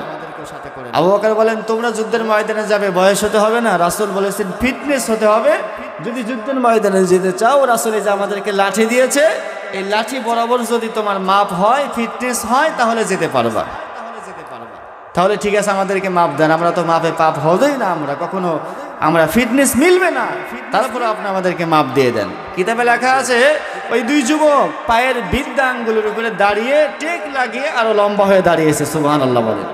আবু বকর বলেন, তোমরা যুদ্ধের ময়দানে যাবে, বয়স হতে হবে না, রাসূল বলেছেন ফিটনেস হতে হবে। যদি যুদ্ধের ময়দানে যেতে চাও, রাসূল যে আমাদেরকে লাঠি দিয়েছে, এই লাঠি বরাবর যদি তোমার মাপ হয়, ফিটনেস হয়, তাহলে যেতে পারবা। তাহলে ঠিক আছে, আমাদেরকে মাপ দেন, আমরা তো মাপে পাপ হবেই না, আমরা ফিটনেস মিলবে না, তারপরে আপনি আমাদেরকে মাপ দিয়ে দেন। কিতাবে লেখা আছে, ওই 2 যুবক পায়ের বৃদ্ধা আঙ্গুলের উপরে দাঁড়িয়ে টেক লাগিয়ে আরো লম্বা হয়ে দাঁড়িয়েছে। সুবহানাল্লাহ বলেন।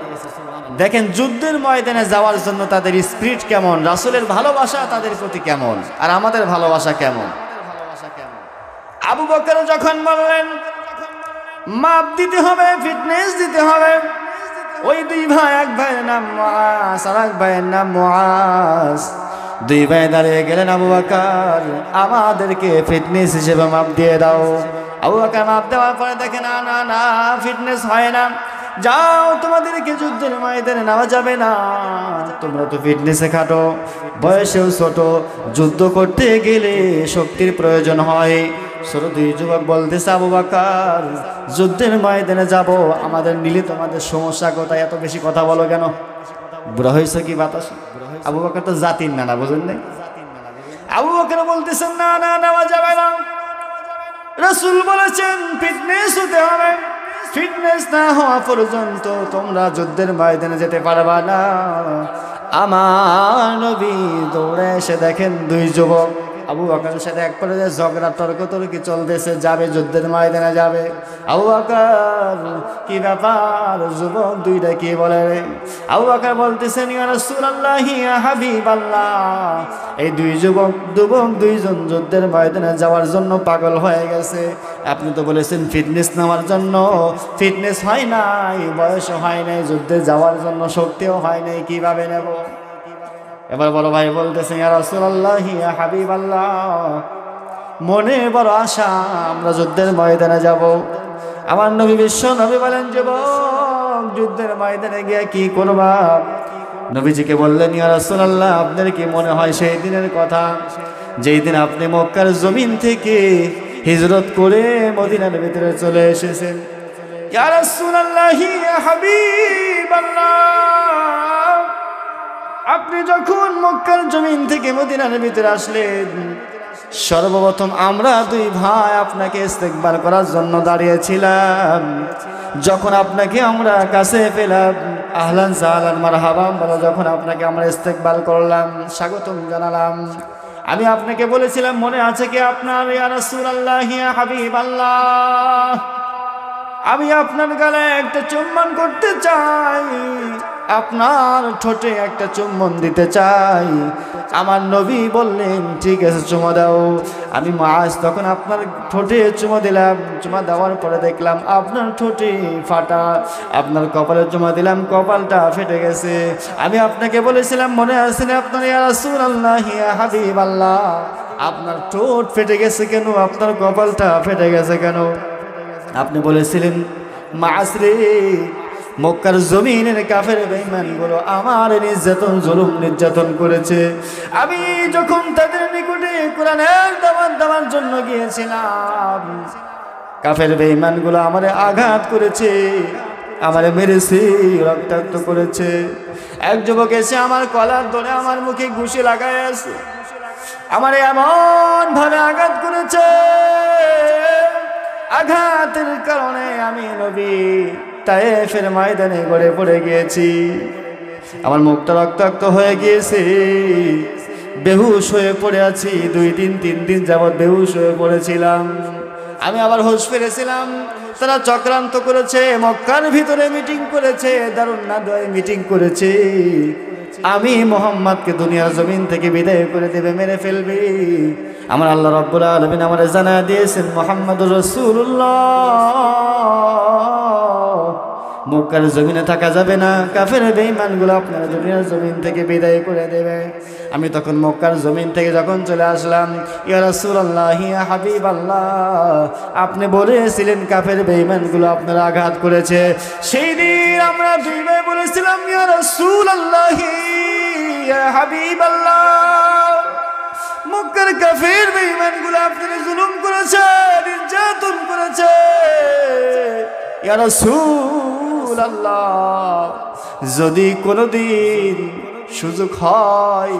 দেখেন যুদ্ধের ময়দানে যাওয়ার জন্য তাদের স্পিরিট কেমন, রাসূলের ভালোবাসা তাদের প্রতি কেমন, আর আমাদের ভালোবাসা কেমন। আবু বকর যখন বললেন মাপ দিতে হবে, ফিটনেস দিতে হবে, ওই 2 ভাই, এক ভাইয়ের নাম মুআজ আর এক ভাইয়ের নাম মুআজ, 2 ভাই দাঁড়িয়ে গেলেন, আবু বকর আমাদেরকে ফিটনেস হিসেবে মাপ দিয়ে দাও। আবু বকর মাপ দেওয়ার পরে দেখে, না না না, ফিটনেস হয় না, যাও, তোমাদেরকে যুদ্ধের ময়দানে নেওয়া যাবে না, তোমরা তো ফিটনেসে খাটো, বয়সেও ছোট, যুদ্ধ করতে গেলে শক্তির প্রয়োজন হয়। ছোট 2 যুবক বলতেছে, আবু বকর যুদ্ধের ময়দানে যাব, আমাদের নিলে তোমাদের সমস্যা কোথায়, এত বেশি কথা বলো কেন, বুড়া হয়েছে কি বাতাস। আবু বকর তো জাতির নানা, বুঝেন নাই। আবু বকর বলতেছেন, না না, নেওয়া যাবে না, রাসূল বলেছেন ফিটনেস হতে হবে, ফিটনেস না হওয়া পর্যন্ত তোমরা যুদ্ধের ময়দানে যেতে পারবা না। আমার নবী দৌড়ে এসে দেখেন দুই যুবক আবু বকরের সাথে এক পর্যায়ে ঝগড়া তর্কতর্কি চলতেছে, যাবে যুদ্ধের ময়দানে যাবে। আবু বকর কি ব্যাপার, যুবক দুইটা কি বলে? আবু বকর বলতেছেন ইয়া রাসূলুল্লাহ ইয়া হাবিবাল্লাহ, এই দুই যুবক দুইজন যুদ্ধের ময়দানে যাওয়ার জন্য পাগল হয়ে গেছে। আপনি তো বলেছেন ফিটনেস নেওয়ার জন্য, ফিটনেস হয় নাই, বয়স হয় নাই, যুদ্ধে যাওয়ার জন্য শক্তিও হয় নাই, কিভাবে নেব? এবার বড় ভাই বলতেছেন ইয়া রাসূলুল্লাহ ইয়া হাবিবাল্লাহ, মনে বড় আশা আমরা যুদ্ধের ময়দানে যাব। আমার নবী বিশ্ব নবী বলেন যুবক যুদ্ধের ময়দানে গিয়ে কি করবা? নবীজিকে বললেন ইয়া রাসূলুল্লাহ, আপনার কি মনে হয় সেই দিনের কথা যেই দিন আপনি মক্কার জমিন থেকে হিজরত করে মদিনার ভিতরে চলে এসেছেন? ইয়া রাসূলুল্লাহ ইয়া হাবিবাল্লাহ, আপনি যখন মক্কার জমিন থেকে মদিনার ভিতরে আসলেন, সর্বপ্রথম আমরা দুই ভাই আপনাকে ইস্তেকবাল করার জন্য দাঁড়িয়েছিলাম। যখন আপনাকে আমরা কাছে পেলাম, আহলান সাহলান মারহাবা বলে যখন আপনাকে আমরা ইস্তেকবাল করলাম, স্বাগতম জানালাম, আমি আপনাকে বলেছিলাম মনে আছে কি আপনার ইয়া রাসূলুল্লাহ ইয়া হাবিবাল্লাহ, আমি আপনার গালে একটা চুম্বন করতে চাই, আপনার ঠোঁটে একটা চুম্বন দিতে চাই। আমার নবী বললেন ঠিক আছে চুমা দাও। আমি মুআজ তখন আপনার ঠোঁটে চুমা দিলাম, চুমা দেওয়ার পরে দেখলাম আপনার ঠোঁটে ফাটা, আপনার কপালে চুমা দিলাম, কপালটা ফেটে গেছে। আমি আপনাকে বলেছিলাম মনে আছে না আপনার ইয়া রাসূলুল্লাহ ইয়া হাবিবাল্লাহ, আপনার ঠোঁট ফেটে গেছে কেন, আপনার কপালটা ফেটে গেছে কেন? আপনি বলেছিলেন মাসরে মক্কার জমিনের কাফের বেঈমানগুলো আমার নির্যাতন করেছে। আমি যখন তাদের নিকটে কোরআনের দাওয়াত দেওয়ার জন্য গিয়েছিলাম, কাফের বেঈমানগুলো আমারে আঘাত করেছে, আমারে মেরেছে, রক্তাক্ত করেছে। এক যুবক এসে আমার কলার ধরে আমার মুখে ঘুষি লাগায় আছে, আমারে এমন ভাবে আঘাত করেছে, আঘাতের কারণে আমি নবী তায়েফের ময়দানে গড়ে পড়ে গিয়েছি, আমার মুখটা রক্তাক্ত হয়ে গিয়েছে, বেহুশ হয়ে পড়ে আছি। 2-3 দিন যাবৎ বেহুশ হয়ে পড়েছিলাম। আমি আবার হুঁশ ফিরেছিলাম। তারা চক্রান্ত করেছে, মক্কার ভিতরে মিটিং করেছে, দারুন নাদওয়ায় মিটিং করেছে, আমি মুহাম্মদকে দুনিয়ার জমিন থেকে বিদায় করে দেবে, মেরে ফেলবে। আমার আল্লাহ রাব্বুল আলামিন আমাদের জানা দিয়েছেন মুহাম্মদুর রাসূলুল্লাহ মক্কার জমিনে থাকা যাবে না, কাফের বেঈমানগুলো আপনারা দুনিয়ার জমিন থেকে বিদায় করে দেবে। আমি তখন মক্কার জমিন থেকে যখন চলে আসলাম, ইয়া রাসূলুল্লাহ ইয়া হাবিবাল্লাহ, আপনি বলেছিলেন কাফের বেঈমানগুলো আপনারা আঘাত করেছে। সেই দিন আমরা দুই ভাই বলেছিলাম ইয়া রাসূলুল্লাহ ইয়া হাবিবাল্লাহ, মক্কার কাফের বেঈমানগুলো আপনারা জুলুম করেছে, নির্যাতন করেছে। ইয়া রাসূলুল্লাহ, যদি কোনোদিন সুযোগ হয়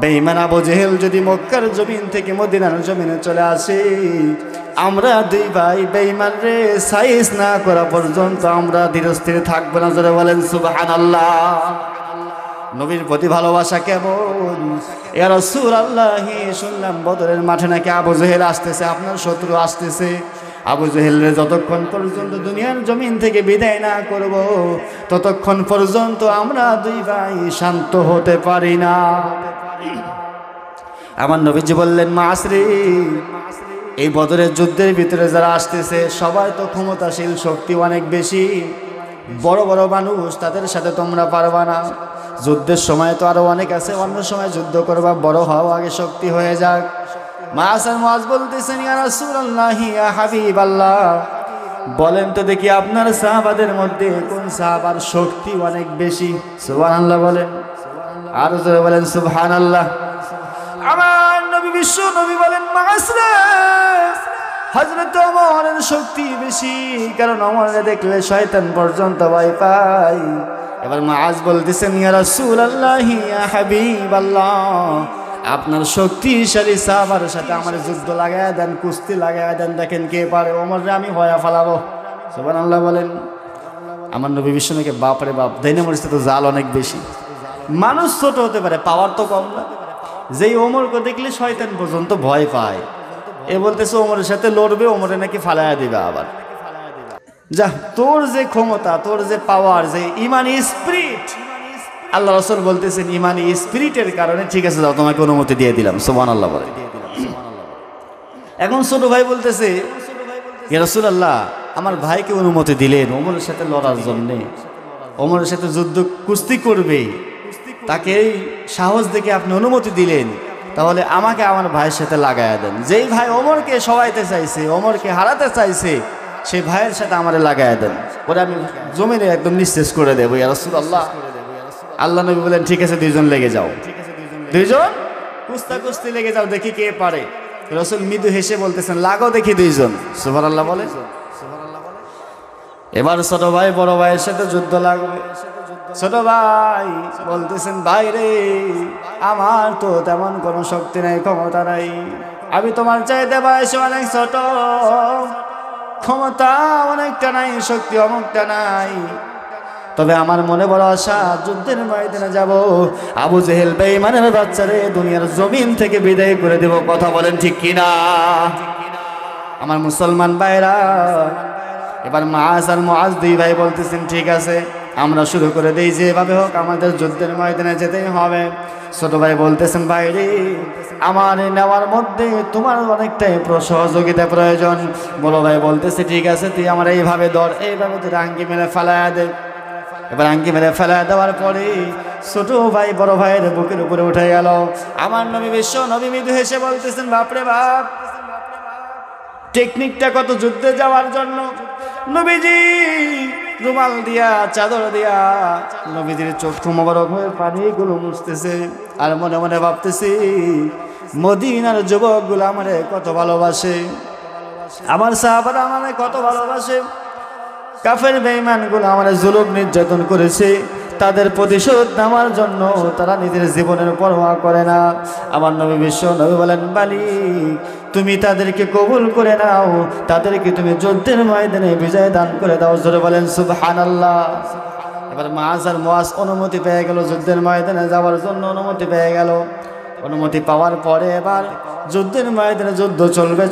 বেঈমান আবু জেহেল যদি মক্কার জমিন থেকে মদিনার জমিনে চলে আসে, আমরা দুই ভাই বেঈমান রে সাইজ না করা পর্যন্ত আমরা ধীরস্থির থাকবো না। যারা বলেন সুবহানাল্লাহ। নবীর প্রতি ভালোবাসা কেমন? ইয়া রাসূলুল্লাহ, শুনলাম বদরের মাঠে নাকি আবু জেহেল আসতেছে, আপনার শত্রু আসতেছে। আবু জেহেলের যতক্ষণ পর্যন্ত দুনিয়ার জমিন থেকে বিদায় না করব, ততক্ষণ পর্যন্ত আমরা দুই ভাই শান্ত হতে পারি না। আমার নবীজি বললেন মাসরি, এই বদরের যুদ্ধের ভিতরে যারা আসতেছে সবাই তো ক্ষমতাশীল, শক্তি অনেক বেশি, বড় বড় মানুষ, তাদের সাথে তোমরা পারবা না। যুদ্ধের সময় তো আরো অনেক আছে, অন্য সময় যুদ্ধ করবা, বড় হও আগে, শক্তি হয়ে যাক। মুআজ বলতেছেন ইয়া রাসূলুল্লাহ ইয়া হাবিবাল্লাহ, বলেন তো দেখি আপনার সাহাবাদের মধ্যে কোন সাহাবার শক্তি অনেক বেশি? সুবহানাল্লাহ বলেন, আর জোরে বলেন সুবহানাল্লাহ। আমার নবী বিশ্ব নবী বলেন মাসরা, হযরত ওমরের শক্তি বেশি, কারণ ওমরে দেখলে শয়তান পর্যন্ত ভয় পায়। এবার মুআজ বলতেছেন ইয়া রাসূলুল্লাহ ইয়া হাবিবাল্লাহ, আপনার শক্তিশালী সাহাবার সাথে আমার যুদ্ধ লাগায় দেন, কুস্তি লাগায় দেন, দেখেন কে পারে। ওমরে আমি হয়া ফেলাবো। সুবহানাল্লাহ বলেন। আমার নবী বিশ্বনবীকে বাপরে বাপ দাইনা মরিচে তো জাল অনেক বেশি। মানুষ ছোট হতে পারে, পাওয়ার তো কম না। যেই ওমরকে দেখলে শয়তান পর্যন্ত ভয় পায়। এ বলতেছে ওমরের সাথে লড়বে, ওমরে নাকি ফালাইয়া দিবে আবার। যা, তোর যে ক্ষমতা, তোর যে পাওয়ার, যে ইমানি স্পিরিট, আল্লাহ রাসূল বলতেছেন ইমানি স্পিরিটের কারণে ঠিক আছে যাও, তোমাকে অনুমতি দিয়ে দিলাম। সুবহানাল্লাহ বলে। এখন ছোট ভাই বলতেছে ইয়া রাসূলুল্লাহ, আমার ভাইকে অনুমতি দিলেন ওমরের সাথে লড়ার জন্যে, ওমরের সাথে যুদ্ধ কুস্তি করবে, তাকে সাহস দেখে আপনি অনুমতি দিলেন, তাহলে আমাকে আমার ভাইয়ের সাথে লাগাইয়া দেন। যেই ভাই ওমরকে সবাইতে চাইছে, ওমরকে হারাতে চাইছে, সেই ভাইয়ের সাথে আমারে লাগাইয়া দেন, ওরা আমি জমিনে একদম নিঃশেষ করে দেবো ইয়া রাসূলুল্লাহ। আল্লাহ নবী বলেন ঠিক আছে, দুইজন লেগে যাও, দুইজন কুস্তি লেগে যাও, দেখি কে পারে। রাসূল মৃদু হেসে বলতেছেন লাগো দেখি দুইজন। সুবহানাল্লাহ বলে। এবার ছোট ভাই বড় ভাইয়ের সাথে যুদ্ধ লাগবে। ছোট ভাই বলতেছেন ভাই রে, আমার তো তেমন কোনো শক্তি নাই, ক্ষমতা নাই, আমি তোমার চাইতে বয়সে অনেক ছোট, ক্ষমতা অনেকটা নাই, শক্তি অনেকটা নাই, তবে আমার মনে বড় আশা, যুদ্ধের ময়দানে যাব, আবু জেহেল বেঈমানের বাচ্চারে দুনিয়ার জমিন থেকে বিদায় করে দেব। কথা বলেন ঠিক কিনা আমার মুসলমান ভাইরা? এবার মাআজ আর মুআজ দুই ভাই বলতেছেন ঠিক আছে, আমরা শুরু করে দেই, যেভাবে হোক আমাদের যুদ্ধের ময়দানে যেতেই হবে। ছোট ভাই বলতেছেন ভাই রে, আমার নেওয়ার মধ্যে তোমার অনেকটাই সহযোগিতা প্রয়োজন। বড় ভাই বলতেছে ঠিক আছে, তুই আমার এইভাবে ধর, এইভাবে তুই আঙ্গি মেরে ফেলাইয়া দে। এবার আঙ্গি মেরে ফেলা দেওয়ার পরে ছোট ভাই বড় ভাইয়ের বুকের উপরে উঠে গেল। আমার নবী বিশ্ব নবী মৃদু হেসে বলতেছেন বাপরে বাপ, টেকনিকটা কত যুদ্ধে যাওয়ার জন্য। নবীজি রুমাল দিয়া চাদর দিয়া নবীজির চক্ষু মোবারক হয়ে পানিগুলো মুছতেছে, আর মনে মনে ভাবতেছি মদিনার যুবকগুলো আমারে কত ভালোবাসে, আমার সাহাবারা আমারে কত ভালোবাসে। কাফের বেঈমানগুলো আমারে জুলুম নির্যাতন করেছে, তাদের প্রতিশোধ নেওয়ার জন্য তারা নিজের জীবনের পরোয়া করে না। আমার নবী বিশ্ব নবী বলেন মালিক, তুমি তাদেরকে কবুল করে নাও, তাদেরকে তুমি যুদ্ধের ময়দানে বিজয় দান করে দাও। জোরে বলেন সুবহানাল্লাহ। এবার মুআজ আর মুআজ অনুমতি পেয়ে গেল, যুদ্ধের ময়দানে যাওয়ার জন্য অনুমতি পেয়ে গেল। অনুমতি পাওয়ার পরে এবার যুদ্ধের ময়দানে যুদ্ধ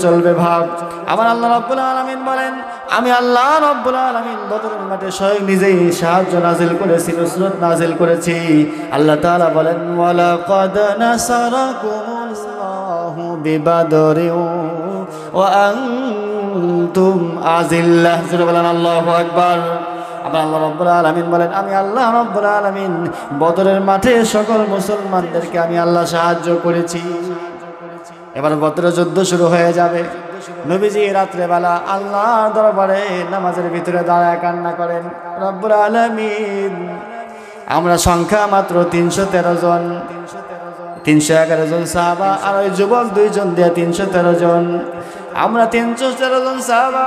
চলবে ভাব। আমার আল্লাহ রাব্বুল আলামিন বলেন, আমি আল্লাহ রাব্বুল আলামিন বদরের মাঠে স্বয়ং নিজেই সাহায্য নাজিল করেছি, নুসরত নাজিল করেছি। আল্লাহ তাআলা বলেন ওয়ালাকাদ নাসারাকুমুল্লাহু বিবাদরিন ওয়া আনতুম আযিল্লাহ। জোরে বলেন আল্লাহু আকবার। আবার আল্লাহ রাব্বুল আলামিন বলেন, আমি আল্লাহ রাব্বুল আলামিন বদরের মাঠে সকল মুসলমানদেরকে আমি আল্লাহ সাহায্য করেছি। এবার বদরের যুদ্ধ শুরু হয়ে যাবে। নবীজি রাত্রেবেলা আল্লাহর দরবারে নামাজের ভিতরে দাঁড়ায় কান্না করেন, রব্বুল আলামিন আমরা সংখ্যা মাত্র 313 জন, 311 জন সাহাবা আর ওই যুবক দুইজন দিয়ে 313 জন। আমরা 313 জন সাহাবা,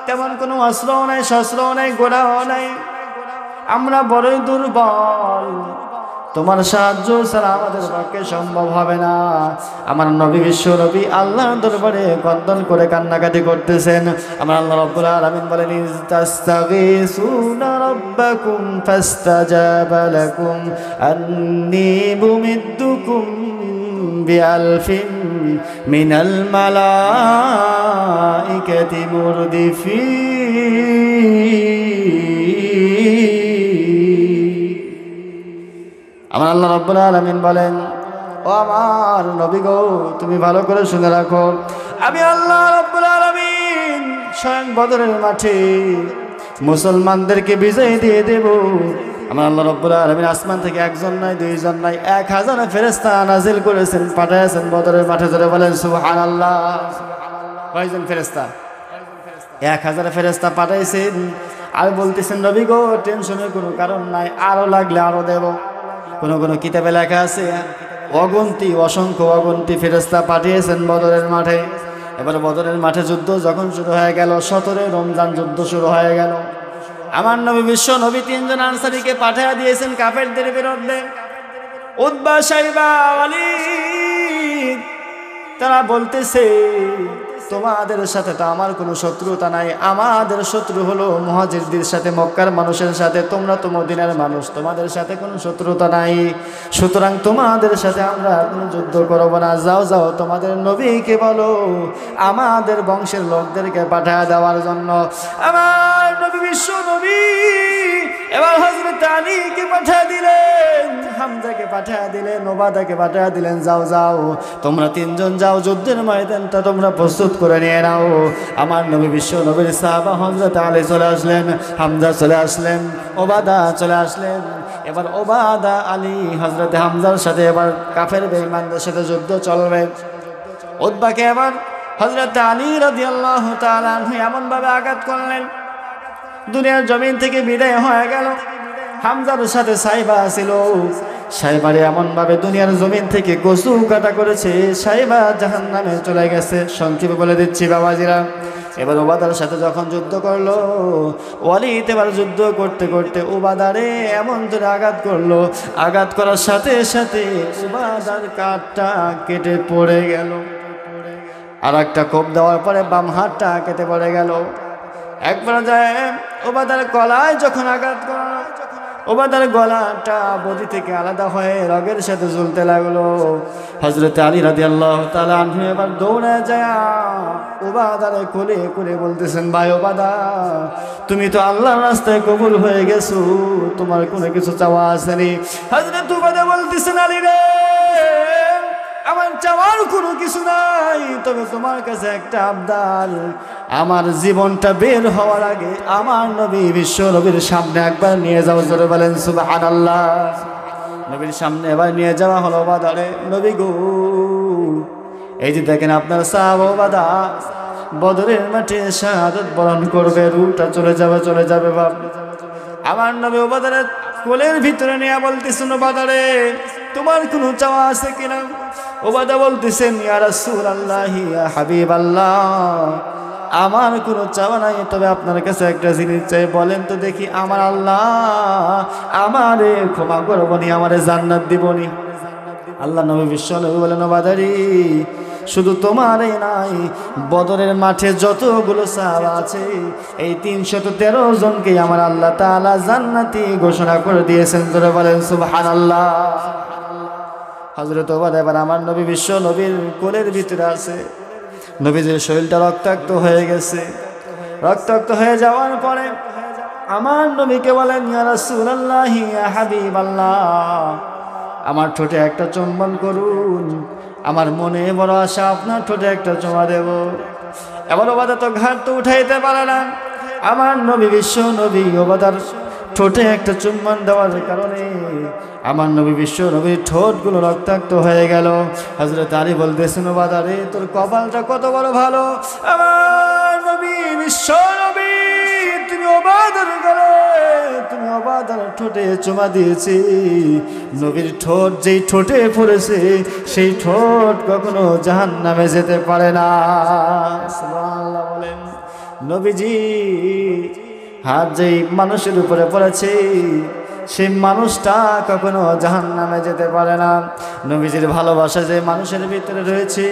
তেমন কোনো অস্ত্রও নাই, শস্ত্রও নাই, ঘোড়াও নাই, আমরা বড়ই দুর্বল, তোমার সাহায্য ছাড়া আমাদের পক্ষে সম্ভব হবে না। আমার নবী বিশ্ব নবী আল্লাহর দরবারে ক্রন্দন করে কান্নাকাটি করতেছেন। আমার আল্লাহ রাব্বুল আলামিন বলেন ইস্তাগীসুনা রাব্বাকুম ফাস্তাজাবা লাকুম আন্নী মুমিদ্দুকুম বিআলফিন মিনাল মালাইকাতি মুরদিফিন। আমার আল্লাহ রাব্বুল আলামিন বলেন, ও আমার নবী গো, তুমি ভালো করে শুনে রাখো, আমি আল্লাহ রাব্বুল আলামিন স্বয়ং বদরের মাঠে মুসলমানদেরকে বিজয় দিয়ে দেব। আমার আল্লাহ রাব্বুল আলামিন আসমান থেকে একজন নয়, দুইজন নয়, 1000 ফেরেশতা নাজিল করেছেন, পাঠাইছেন বদরের মাঠে। জোরে বলেন সুবহানাল্লাহ। কয়জন ফেরেশতা? 1000 ফেরেশতা পাঠাইছেন। আর বলতেছেন নবী গো, টেনশনের কোনো কারণ নাই, আরো লাগলে আরো দেব। কোন কোন কিতাবে লেখা আছে অগন্তি, অসংখ্য অগন্তি ফেরেশতা পাঠিয়েছেন বদরের মাঠে। এবার বদরের মাঠে যুদ্ধ যখন শুরু হয়ে গেল, 17 রমজান যুদ্ধ শুরু হয়ে গেল। আমার নবী বিশ্ব নবী 3 জন আনসারীকে পাঠিয়ে দিয়েছেন কাফেরদের বিরুদ্ধে, উতবা, শাইবা, ওয়ালিদ। তারা বলতেছে তোমাদের সাথে তো আমার কোনো শত্রুতা নাই, আমাদের শত্রু হলো মুহাজিরদের সাথে, মক্কার মানুষের সাথে। তোমরা তো মদিনার মানুষ, তোমাদের সাথে কোনো শত্রুতা নাই, সুতরাং তোমাদের সাথে আমরা কোনো যুদ্ধ করব না। যাও যাও, তোমাদের নবীকে বলো আমাদের বংশের লোকদেরকে পাঠিয়ে দেওয়ার জন্য। আমার নবী বিশ্ব নবী এবার হযরত আলীকে পাঠিয়ে দিলেন, হামজাকে পাঠিয়ে দিলেন, ওবাদাকে পাঠিয়ে দিলেন, যাও যাও তোমরা তিনজন যাও, যুদ্ধের ময়দানটা তোমরা প্রস্তুত করে নিয়ে নাও। আমার নবী বিশ্ব নবীর সাহাবা হযরত আলী চলে আসলেন, হামজা চলে আসলেন, ওবাদা চলে আসলেন। এবার ওবাদা, আলী, হযরত হামজার সাথে এবার কাফের বেঈমানদের সাথে যুদ্ধ চলবে। উতবাকে এবার হযরত আলী রাদিয়াল্লাহু তাআলা আনহু এমনভাবে আঘাত করলেন, দুনিয়ার জমিন থেকে বিদায় হয়ে গেল। হামজার সাথে সাইবা ছিল, সাইবারে এমনভাবে দুনিয়ার জমিন থেকে কচু কাটা করেছে, সাইবা জাহান্নামে চলে গেছে। সংক্ষেপে বলে দিচ্ছি বাবাজিরা, এবার ওবাদার সাথে যখন যুদ্ধ করলো, ওয়ালিদ এবার যুদ্ধ করতে করতে ওবাদারে এমন ধরে আঘাত করলো, আঘাত করার সাথে সাথে ওবাদার কাঠটা কেটে পড়ে গেল। আর একটা কোপ দেওয়ার পরে বাম হাতটা কেটে পড়ে গেল। একবার যায় ওবাদার গলায় যখন আঘাত করলো, ওবাদার গলাটা বডি থেকে আলাদা হয়ে রগের সাথে ঝুলতে লাগলো। হযরত আলী রাদিয়াল্লাহু তাআলা আনহু এবার দৌড়ে যায় ওবাদারে কোলে কোলে বলতেছেন, ভাই ওবাদা, তুমি তো আল্লাহর রাস্তায় কবুল হয়ে গেছো, তোমার কোনো কিছু চাওয়া আসেনি। হযরত ওবাদা বলতেছেন, আলী রে, আমার চাওয়ার কোনো কিছু নাই, তবে তোমার কাছে একটা আবদার, আমার জীবনটা বের হওয়ার আগে আমার নবী বিশ্ব নবীর সামনে একবার নিয়ে যাও। জোরে বলেন সুবহানাল্লাহ। নবীর সামনে এবার নিয়ে যাওয়া হলো। বাদারে নবী গো, এই যে দেখেন আপনার সাহাবা ওবাদা বদরের মাঠে শাহাদাত বরণ করবে, রূহটা চলে যাবে বাপ। আমার নবী ওবাদারের কোলের ভিতরে নিয়ে বলতেছেন, ওবাদারে তোমার কোনো চাওয়া আছে কিনা? ওবাদা বলতেছেন, ইয়া রাসূলুল্লাহ, ইয়া হাবিবাল্লাহ, আমার কোনো চাওয়া নাই, তবে আপনার কাছে একটা জিনিস চাই, বলেন তো দেখি, আমার আল্লাহ আমারে ক্ষমা করবনি, আমারে জান্নাত দিবনি? আল্লাহ নবী বিশ্ব নবী বলেন, ওবাদারি শুধু তোমারই নাই, বদরের মাঠে যতগুলো সাহাবা আছে এই 313 জনকে আমার আল্লাহ তাআলা জান্নাতি ঘোষণা করে দিয়েছেন। ধরে বলেন সুবহানাল্লাহ। হযরত ওবাদা এবার আমার নবী বিশ্ব নবীর কোলের ভিতরে আছে। নবীজির শরীরটা রক্তাক্ত হয়ে গেছে। রক্তাক্ত হয়ে যাওয়ার পরে আমার নবীকে বলেন, ইয়া রাসূলুল্লাহ, ইয়া হাবিবাল্লাহ, আমার ঠোঁটে একটা চুম্বন করুন, আমার মনে বড় আশা আপনার ঠোঁটে একটা চুমা দেব। এবার ওবাদা তো ঘাট তো উঠাইতে পারে না। আমার নবী বিশ্ব নবী ওবাদার ঠোঁটে একটা চুম্বন দেওয়ার কারণে আমার নবী বিশ্ব নবীর ঠোঁটগুলো রক্তাক্ত হয়ে গেল। হযরত আলী বলতেছেন, ওবাদা রে, তোর কপালটা কত বড় ভালো, আমার নবী বিশ্ব নবী তুমি ওবাদার গলে, তুমি ওবাদার ঠোঁটে চুমা দিয়েছি। নবীর ঠোঁট যেই ঠোঁটে পড়েছে সেই ঠোঁট কখনো জাহান্নামে যেতে পারে না। সুবহানাল্লাহ বলেন। নবীজি হাত যেই মানুষের উপরে পড়েছে সেই মানুষটা কখনো জাহান্নামে যেতে পারে না। নবীজির ভালোবাসা যে মানুষের ভিতরে রয়েছে,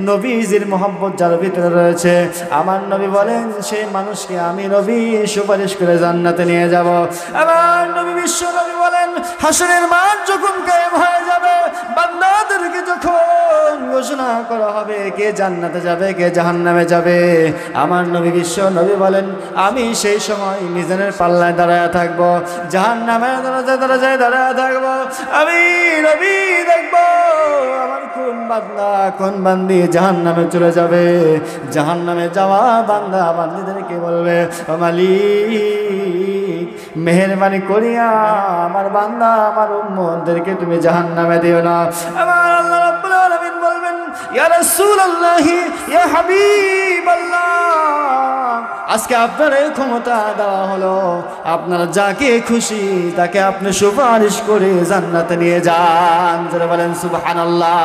নবীজির মহব্বত যার ভিতরে রয়েছে, আমার নবী বলেন সেই মানুষকে আমি নবী সুপারিশ করে জান্নাতে নিয়ে যাব। আমার নবী বিশ্ব নবী বলেন, হাসরের মাঠ যখন কায়েম হয়ে যাবে, বান্দাদেরকে যখন ঘোষণা করা হবে কে জান্নাতে যাবে কে জাহান্নামে যাবে, আমার নবী বিশ্ব নবী বলেন আমি সেই সময় মিজানের পাল্লায় দাঁড়ায় থাকবো, জাহান্নামের দরজায় দাঁড়ায় থাকবো। আমি নবী দেখবো আমার কোন বান্দা কোন বান্দি জাহান্নামে চলে যাবে। জাহান্নামে যাওয়া বান্দা বান্দিদেরকে বলবে, ও মালিক, মেহেরবানি করিয়া আমার বান্দা আমার উম্মতদেরকে তুমি জাহান্নামে দিও না। আমার আল্লাহ রাব্বুল আলামিন বলবেন, ইয়া রাসূলুল্লাহ, ইয়া হাবিবাল্লাহ, আজকে আপনার এই ক্ষমতা দেওয়া হলো, আপনারা যাকে খুশি তাকে আপনি সুপারিশ করে জান্নাতে নিয়ে যান। যারা বলেন সুবহানাল্লাহ।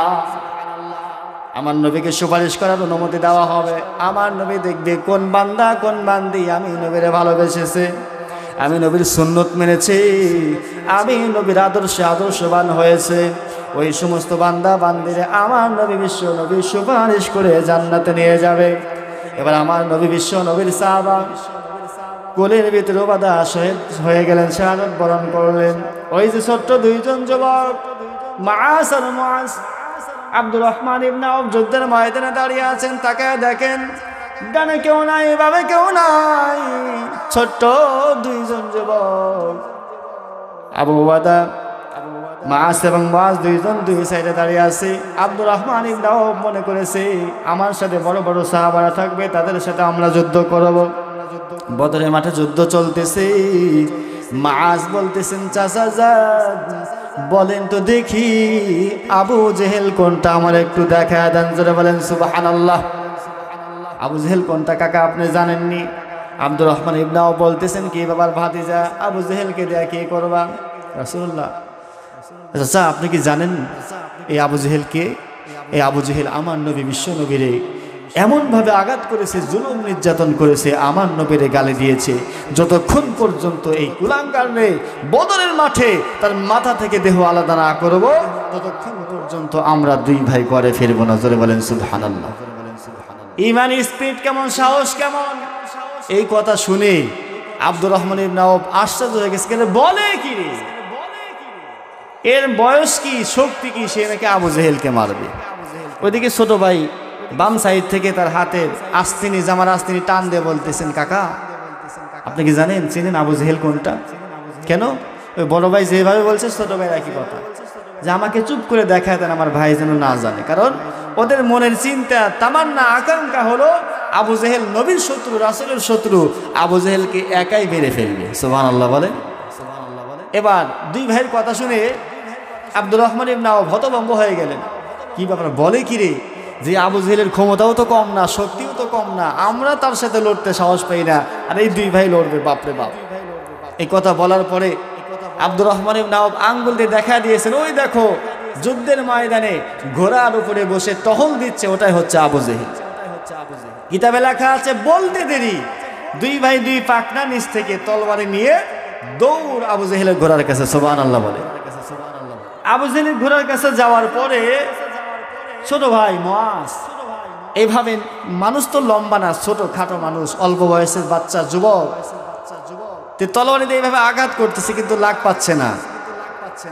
আমার নবীকে সুপারিশ করার অনুমতি দেওয়া হবে। আমার নবী দেখবে কোন বান্দা কোন বান্দি আমি নবীরে ভালোবেসেছে, আমি নবীর সুন্নত মেনেছি, আমি নবীর আদর্শে আদর্শবান হয়েছে, ওই সমস্ত বান্দা বান্দিরে আমার নবী বিশ্ব নবী সুপারিশ করে জান্নাতে নিয়ে যাবে। এবার আমার নবী বিশ্ব নবীর সাহাবা কোলের ভিতরে বাধা শহীদ হয়ে গেলেন, শাহাদাত বরণ করলেন। ওই যে ছোট্ট দুইজন যুবক মাআস আর মুআজ, আব্দুর রহমান ইবনে আওফ যুদ্ধের ময়দানে দাঁড়িয়ে আছেন। তাকে দেখেন ডানে কেউ নাই, বামে কেউ নাই, ছোট্ট দুইজন যুবক আবু উবাদা মাআস এবং মুআজ দুইজন দুই সাইডে দাঁড়িয়ে আছে। আব্দুর রহমান ইবনে আওফ মনে করেছে আমার সাথে বড় বড় সাহাবারা থাকবে, তাদের সাথে আমরা যুদ্ধ করব। বদরের মাঠে যুদ্ধ চলতেছে। মাআস বলতেছেন চাচা যান বলেন তো দেখি আবু জেহেল কোনটা, আমার একটু দেখা দেন। জোরে বলেন সুবহানাল্লাহ। আবু জেহেল কোনটা কাকা আপনি জানেননি? আব্দুর রহমান ইবনে আওফ বলতেছেন কি বাবার ভাতিজা আবু জেহেলকে দেয়া কি করবা? রাসূলুল্লাহ চাচা আপনি কি জানেন এই আবু জেহেল কে? এই আবু জেহেল আমার নবী বিশ্ব নবীরে এমনভাবে আঘাত করেছে, জুলুম নির্যাতন করেছে, আমার নবীরে গালি দিয়েছে, যতক্ষণ পর্যন্ত এই কুলাঙ্গারে বদরের মাঠে তার মাথা থেকে দেহ আলাদা না করব ততক্ষণ পর্যন্ত আমরা দুই ভাই করে ফিরব না। জোরে বলেন সুবহানাল্লাহ। ইমানি স্পিড কেমন, সাহস কেমন! এই কথা শুনে আব্দুর রহমান ইবনে আওফ আশ্চর্য হয়ে গেছে, বলে কি রে, এর বয়স কি, শক্তি কি, সে নাকি আবু জেহেলকে মারবে। ওইদিকে ছোট ভাই বাম সাইড থেকে তার হাতের আস্তিনি, জামার আস্তিনি টান দিয়ে বলতেছেন কাকা আপনি কি জানেন, চিনেন আবু জেহেল কোনটা? কেন? ওই বড় ভাই যেভাবে বলছে ছোট ভাই একই কথা, যে আমাকে চুপ করে দেখায় দেন, আমার ভাই যেন না জানে। কারণ ওদের মনের চিন্তা, তামান্না, আকাঙ্ক্ষা হলো আবু জেহেল নবীর শত্রু, রাসূলের শত্রু, আবু জেহেলকে একাই মেরে ফেলবে। সুবহানাল্লাহ বলে। এবার দুই ভাইয়ের কথা শুনে আব্দুর রহমান ইবনে আওফ হতভম্ব হয়ে গেলেন। কি ব্যাপার, বলে কি রে, যে আবু জেহেলের ক্ষমতাও তো কম না, শক্তিও তো কম না, আমরা তার সাথে লড়তে সাহস পাই না, আর এই দুই ভাই লড়বে, বাপরে বাপ। এই কথা বলার পরে আব্দুর রহমান ইবনে আওফ আঙ্গুল দিয়ে দেখা দিয়েছেন, ওই দেখো যুদ্ধের ময়দানে ঘোড়ার উপরে বসে টহল দিচ্ছে, ওটাই হচ্ছে আবু জেহেল। কিতাবে লেখা আছে বলতে দেরি দুই ভাই দুই পাকনা নিচ থেকে তলবারি নিয়ে দৌড় আবু জেহেলের ঘোড়ার কাছে। সুবহানাল্লাহ বলে। আবু জেহেলের ঘোড়ার কাছে যাওয়ার পরে ছোট ভাই মুআজ এইভাবে, মানুষ তো লম্বা না, ছোট খাটো মানুষ, অল্প বয়সের বাচ্চা যুবক, তলোয়ারি দিয়ে এইভাবে আঘাত করতেছে কিন্তু লাগ পাচ্ছে না।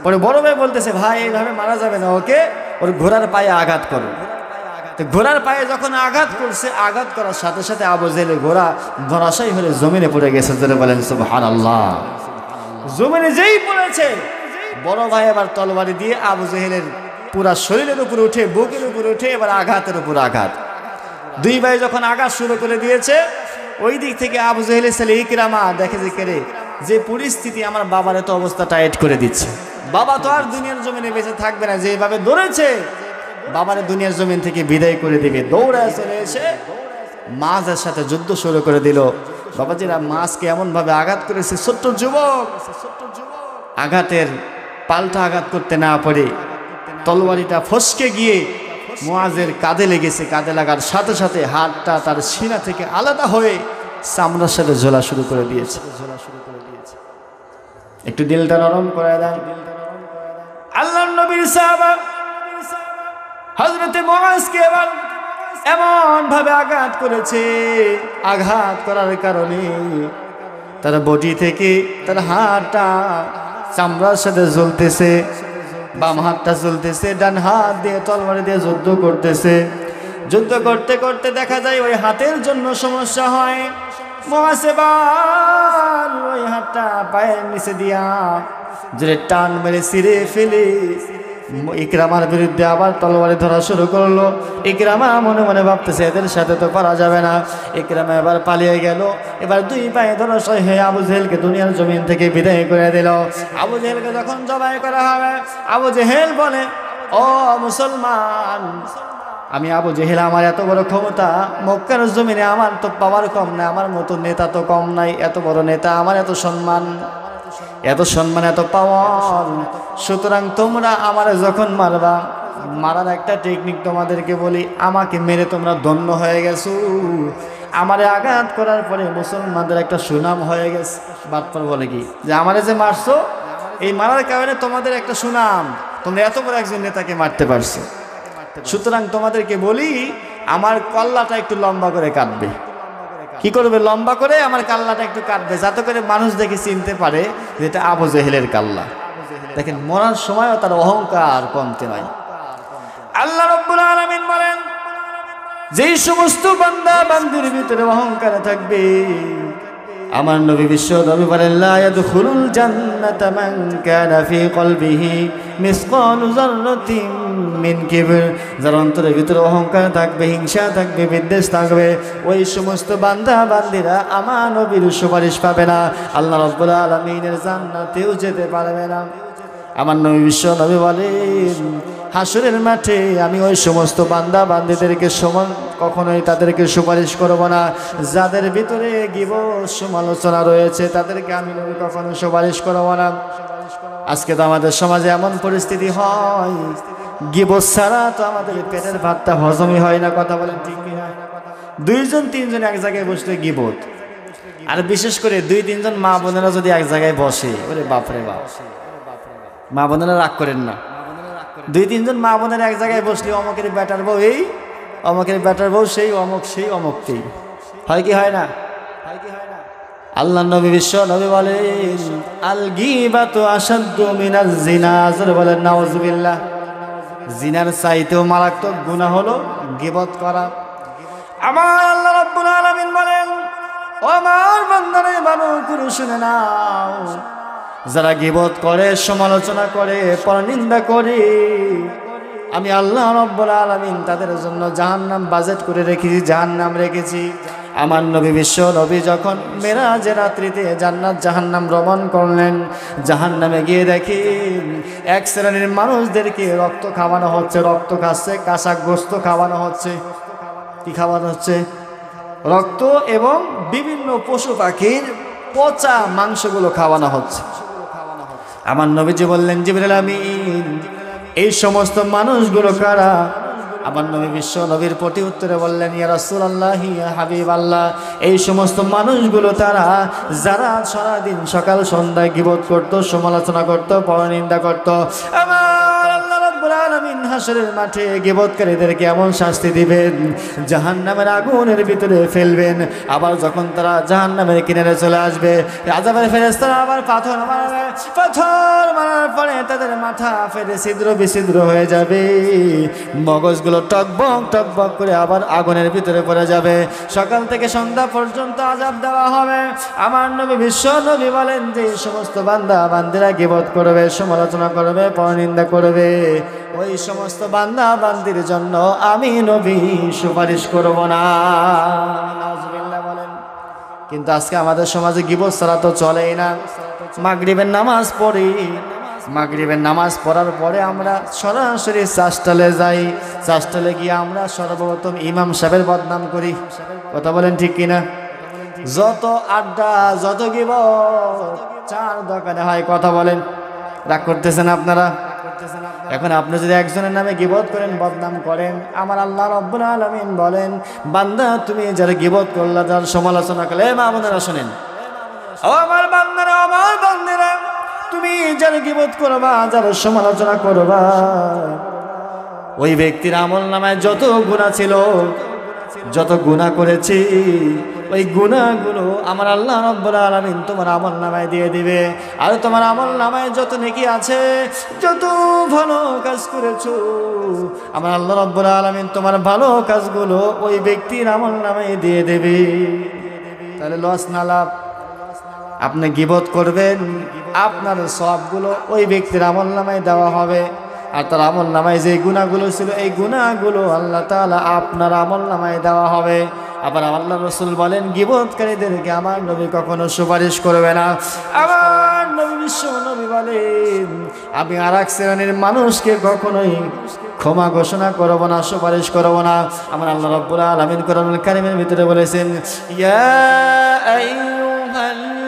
পরে বড় ভাই বলতেছে ভাই এইভাবে মারা যাবে না, ওকে ওর ঘোড়ার পায়ে আঘাত করো। তো ঘোড়ার পায়ে যখন আঘাত করছে, আঘাত করার সাথে সাথে আবু জেহেলের ঘোড়া ধরাশায়ী হয়ে জমিনে পড়ে গেছে। জোরে বলেন সুবহানাল্লাহ। জমিনে যেই পড়েছে, বড় ভাই আবার তলোয়ারি দিয়ে আবু জেহেলের পুরা শরীরের উপরে উঠে, বুকের উপরে উঠে এবার আঘাতের উপর আঘাত। দুই ভাই যখন আঘাত শুরু করে দিয়েছে, ওই দিক থেকে আবু জেহেলের ছেলে ইকরামা দেখে যে কেরে, যে পরিস্থিতি আমার বাবার এত অবস্থা টাইট করে দিচ্ছে, বাবা তো আর দুনিয়ার জমিনে বেঁচে থাকবে না, যেভাবে দৌড়েছে বাবারে দুনিয়ার জমিন থেকে বিদায় করে দিবে। দৌড়ায় চলে এসে মাছের সাথে যুদ্ধ শুরু করে দিল। বাবাজিরা মাছকে এমনভাবে আঘাত করেছে, ছোট্ট যুবক আঘাতের পাল্টা আঘাত করতে না পারে তলোয়ারিটা ফসকে গিয়ে মুআজের কাঁধে লেগেছে। কাঁধে লাগার সাথে সাথে হাতটা তার সিনা থেকে আলাদা হয়ে চামড়ার সাথে ঝোলা শুরু করে দিয়েছে। একটু দিলটা নরম করে দেন। আল্লাহর নবীর সাহাবা হযরতে মুআজকে এবার এমন ভাবে আঘাত করেছে, আঘাত করার কারণে তার বডি থেকে তার হাতটা চামড়ার সাথে ঝুলতেছে, বাম হাতটা ঝুলতেছে, ডান হাত দিয়ে তলোয়ার দিয়ে যুদ্ধ করতেছে। যুদ্ধ করতে করতে দেখা যায় ওই হাতের জন্য সমস্যা হয়। মুআজ এবার ওই হাতটা পায়ের নিচে দিয়া যে টান মেরে ছিঁড়ে ফেলে ইকরামার বিরুদ্ধে আবার তলোয়ারে ধরা শুরু করলো। ইকরামা মনে মনে ভাবতেছে এদের সাথে তো পারা যাবে না। ইকরামা এবার পালিয়ে গেল। এবার দুই পায়ে ধরাশয় হয়ে আবু জেহেলকে দুনিয়ার জমিন থেকে বিদায় করে দিল। আবু জেহেলকে যখন জবাই করা হবে, আবু জেহেল বলে, ও মুসলমান, আমি আবু জেহেল, আমার এত বড় ক্ষমতা, মক্কার জমিনে আমার তো পাওয়ার কম নাই, আমার মতো নেতা তো কম নাই, এত বড় নেতা, আমার এত সম্মান, এত পাওয়ার। সুতরাং তোমরা আমার যখন মারবা, মারার একটা টেকনিক তোমাদেরকে বলি, আমাকে মেরে তোমরা ধন্য হয়ে গেছো। আমারে আঘাত করার পরে মুসলমানদের একটা সুনাম হয়ে গেছে। বাটপার বলে কি, যে আমারে যে মারছো, এই মারার কারণে তোমাদের একটা সুনাম, তোমরা এত বড় একজন নেতাকে মারতে পারছো। সুতরাং তোমাদেরকে বলি, আমার কল্লাটা একটু লম্বা করে কাটবে। কি করবে? লম্বা করে আমার কাল্লাটা একটু কাটবে, যাতে করে মানুষ দেখে চিনতে পারে যে এটা আবু জেহেলের কাল্লা। দেখেন, মরার সময়ও তার অহংকার কমতে নয়। আল্লাহ রাব্বুল আলামিন বলেন, যেই সমস্ত বান্দা বান্দির ভিতরে অহংকার থাকবে, আমার নবী বিশ্ব নবী বলেন, লা ইয়াদখুলুল জান্নাতা মান কানা ফি কলবিহি মিসকালু যাররাতিন মিন কিবর। যার অন্তরের ভিতরে অহংকার থাকবে, হিংসা থাকবে, বিদ্বেষ থাকবে, ওই সমস্ত বান্দা বান্দিরা আমার নবীর সুপারিশ পাবে না, আল্লাহ রাব্বুল আলামিনের জান্নাতেও যেতে পারবে না। আমার নবী বিশ্ব নবী বলেন, হাসরের মাঠে আমি ওই সমস্ত বান্দা বান্দিদেরকে সমান কখনোই তাদেরকে সুপারিশ করব না, যাদের ভিতরে গীবত সমালোচনা রয়েছে, তাদেরকে আমি নবী কখনো সুপারিশ করব না। আজকে তো আমাদের সমাজে এমন পরিস্থিতি হয়, গীবত ছাড়া তো আমাদের পেটের ভাতটা হজমই হয় না। কথা বলেন ঠিক কিনা? 2 জন 3 জন এক জায়গায় বসলে গীবত, আর বিশেষ করে 2-3 জন মা বোনেরা যদি এক জায়গায় বসে, ওরে বাপরে বাপ, মা বোনেরা রাগ করেন না, 2-3 জন মা বোনের এক জায়গায় বসলে অমকের ব্যাটার বউ এই, অমকের ব্যাটার বউ সেই, অমক সেই অমককেই, হয় কি হয় না? আল্লাহ নবী বিশ্ব নবী বলেন, আল গীবাতু আশাদ্দু মিনাজ জিনা। জোরে বলেন নাউজুবিল্লাহ। জিনার চাইতেও মারাত্মক গুনাহ হলো গীবত করা। আমার আল্লাহ রাব্বুল আলামিন বলেন, ও আমার বান্দারে ভালো করে শুনে নাও, যারা গীবত করে, সমালোচনা করে, পরনিন্দা করে, আমি আল্লাহ রাব্বুল আলামিন তাদের জন্য জাহান্নাম বাজেট করে রেখেছি, জাহান্নাম রেখেছি। আমার নবী বিশ্ব নবী যখন মেরাজের রাত্রিতে জান্নাত জাহান্নাম ভ্রমণ করলেন, জাহান্নামে গিয়ে দেখি এক শ্রেণীর মানুষদেরকে রক্ত খাওয়ানো হচ্ছে, রক্ত খাচ্ছে, কাঁচা গোস্ত খাওয়ানো হচ্ছে। কি খাওয়ানো হচ্ছে? রক্ত এবং বিভিন্ন পশু পাখির পচা মাংসগুলো খাওয়ানো হচ্ছে। আমার নবীজি বললেন, জিবরাইল আমিন, এই সমস্ত মানুষগুলো কারা? আমার নবী বিশ্ব নবীর প্রতি উত্তরে বললেন, ইয়া রাসূলুল্লাহ, ইয়া হাবিবাল্লাহ, এই সমস্ত মানুষগুলো তারা যারা সারাদিন সকাল সন্ধ্যায় গীবত করত, সমালোচনা করত, পরনিন্দা করত। আমার আল্লাহ রাব্বুল আলামিন হাসরের মাঠে গীবতকারীদেরকে এমন শাস্তি দিবেন, জাহান্নামের আগুনের ভিতরে ফেলবেন। আবার যখন তারা জাহান্নামের কিনারে চলে আসবে, আযাবের ফেরেশতারা আবার পাথর মারবে, পাথর মারার পরে তাদের মাথা ফেটে ছিদ্র বিছিদ্র হয়ে যাবে, মগজগুলো টকবক টকবক করে আবার আগুনের ভিতরে পড়ে যাবে। সকাল থেকে সন্ধ্যা পর্যন্ত আযাব দেওয়া হবে। আমার নবী বিশ্ব নবী বলেন, যে সমস্ত বান্দা বান্দিরা গীবত করবে, সমালোচনা করবে, পরনিন্দা করবে, ওই সমস্ত বান্দা বান্দির জন্য আমি নবী সুপারিশ করব না। নাউজুবিল্লাহ বলেন। কিন্তু আজকে আমাদের সমাজে গীবত ছাড়া তো চলেই না। মাগরিবের নামাজ পড়ি, মাগরিবের নামাজ পড়ার পরে আমরা সরাসরি চাষটালে যাই, চাষটালে গিয়ে আমরা সর্বপ্রথম ইমাম সাহেবের বদনাম করি। কথা বলেন ঠিক কিনা? যত আড্ডা, যত গীবত চার দোকানে হয়। কথা বলেন, রাগ করতেছেন আপনারা? এখন আপনি যদি একজনের নামে গীবত করেন, বদনাম করেন, আমার আল্লাহ রাব্বুল আলামিন বলেন, বান্দা তুমি যারা গীবত করলা, যার সমালোচনা করলে, মা বোনেরা শুনেন, ও আমার বান্দারা, আমার বান্দিরা, তুমি যারা গীবত করবা, যারা সমালোচনা করবা, ওই ব্যক্তির আমল নামায় যত গুনাহ ছিল, যত গুনাহ করেছি, ওই গুনাহগুলো আমার আল্লাহ রাব্বুল আলামিন তোমার আমল নামায় দিয়ে দিবে। আর তোমার আমল নামায় যত নেকি আছে, যত ভালো কাজ করেছো, আমার আল্লাহ রাব্বুল আলামিন তোমার ভালো কাজগুলো ওই ব্যক্তির আমল নামায় দিয়ে দেবে। তাহলে লস না লাভ? আপনি গীবত করবেন, আপনার সওয়াবগুলো ওই ব্যক্তির আমল নামায় দেওয়া হবে, আর তার আমল নামায় যে গুনাহগুলো ছিল, এই গুনাহগুলো আল্লাহ তাআলা আপনার আমল নামায় দেওয়া হবে। আবার আল্লাহ রাসূল বলেন, গীবতকারীদেরকে আমার নবী কখনো সুপারিশ করবে না। আমার নবী বিশ্ব নবী বলেন, আমি আরেক শ্রেণীর মানুষকে কখনোই ক্ষমা ঘোষণা করব না, সুপারিশ করব না। আমার আল্লাহ রাব্বুল আলামিন কোরআনুল কারীমের ভিতরে বলেছেন, ইয়া আইয়ুহাল্লাযীনা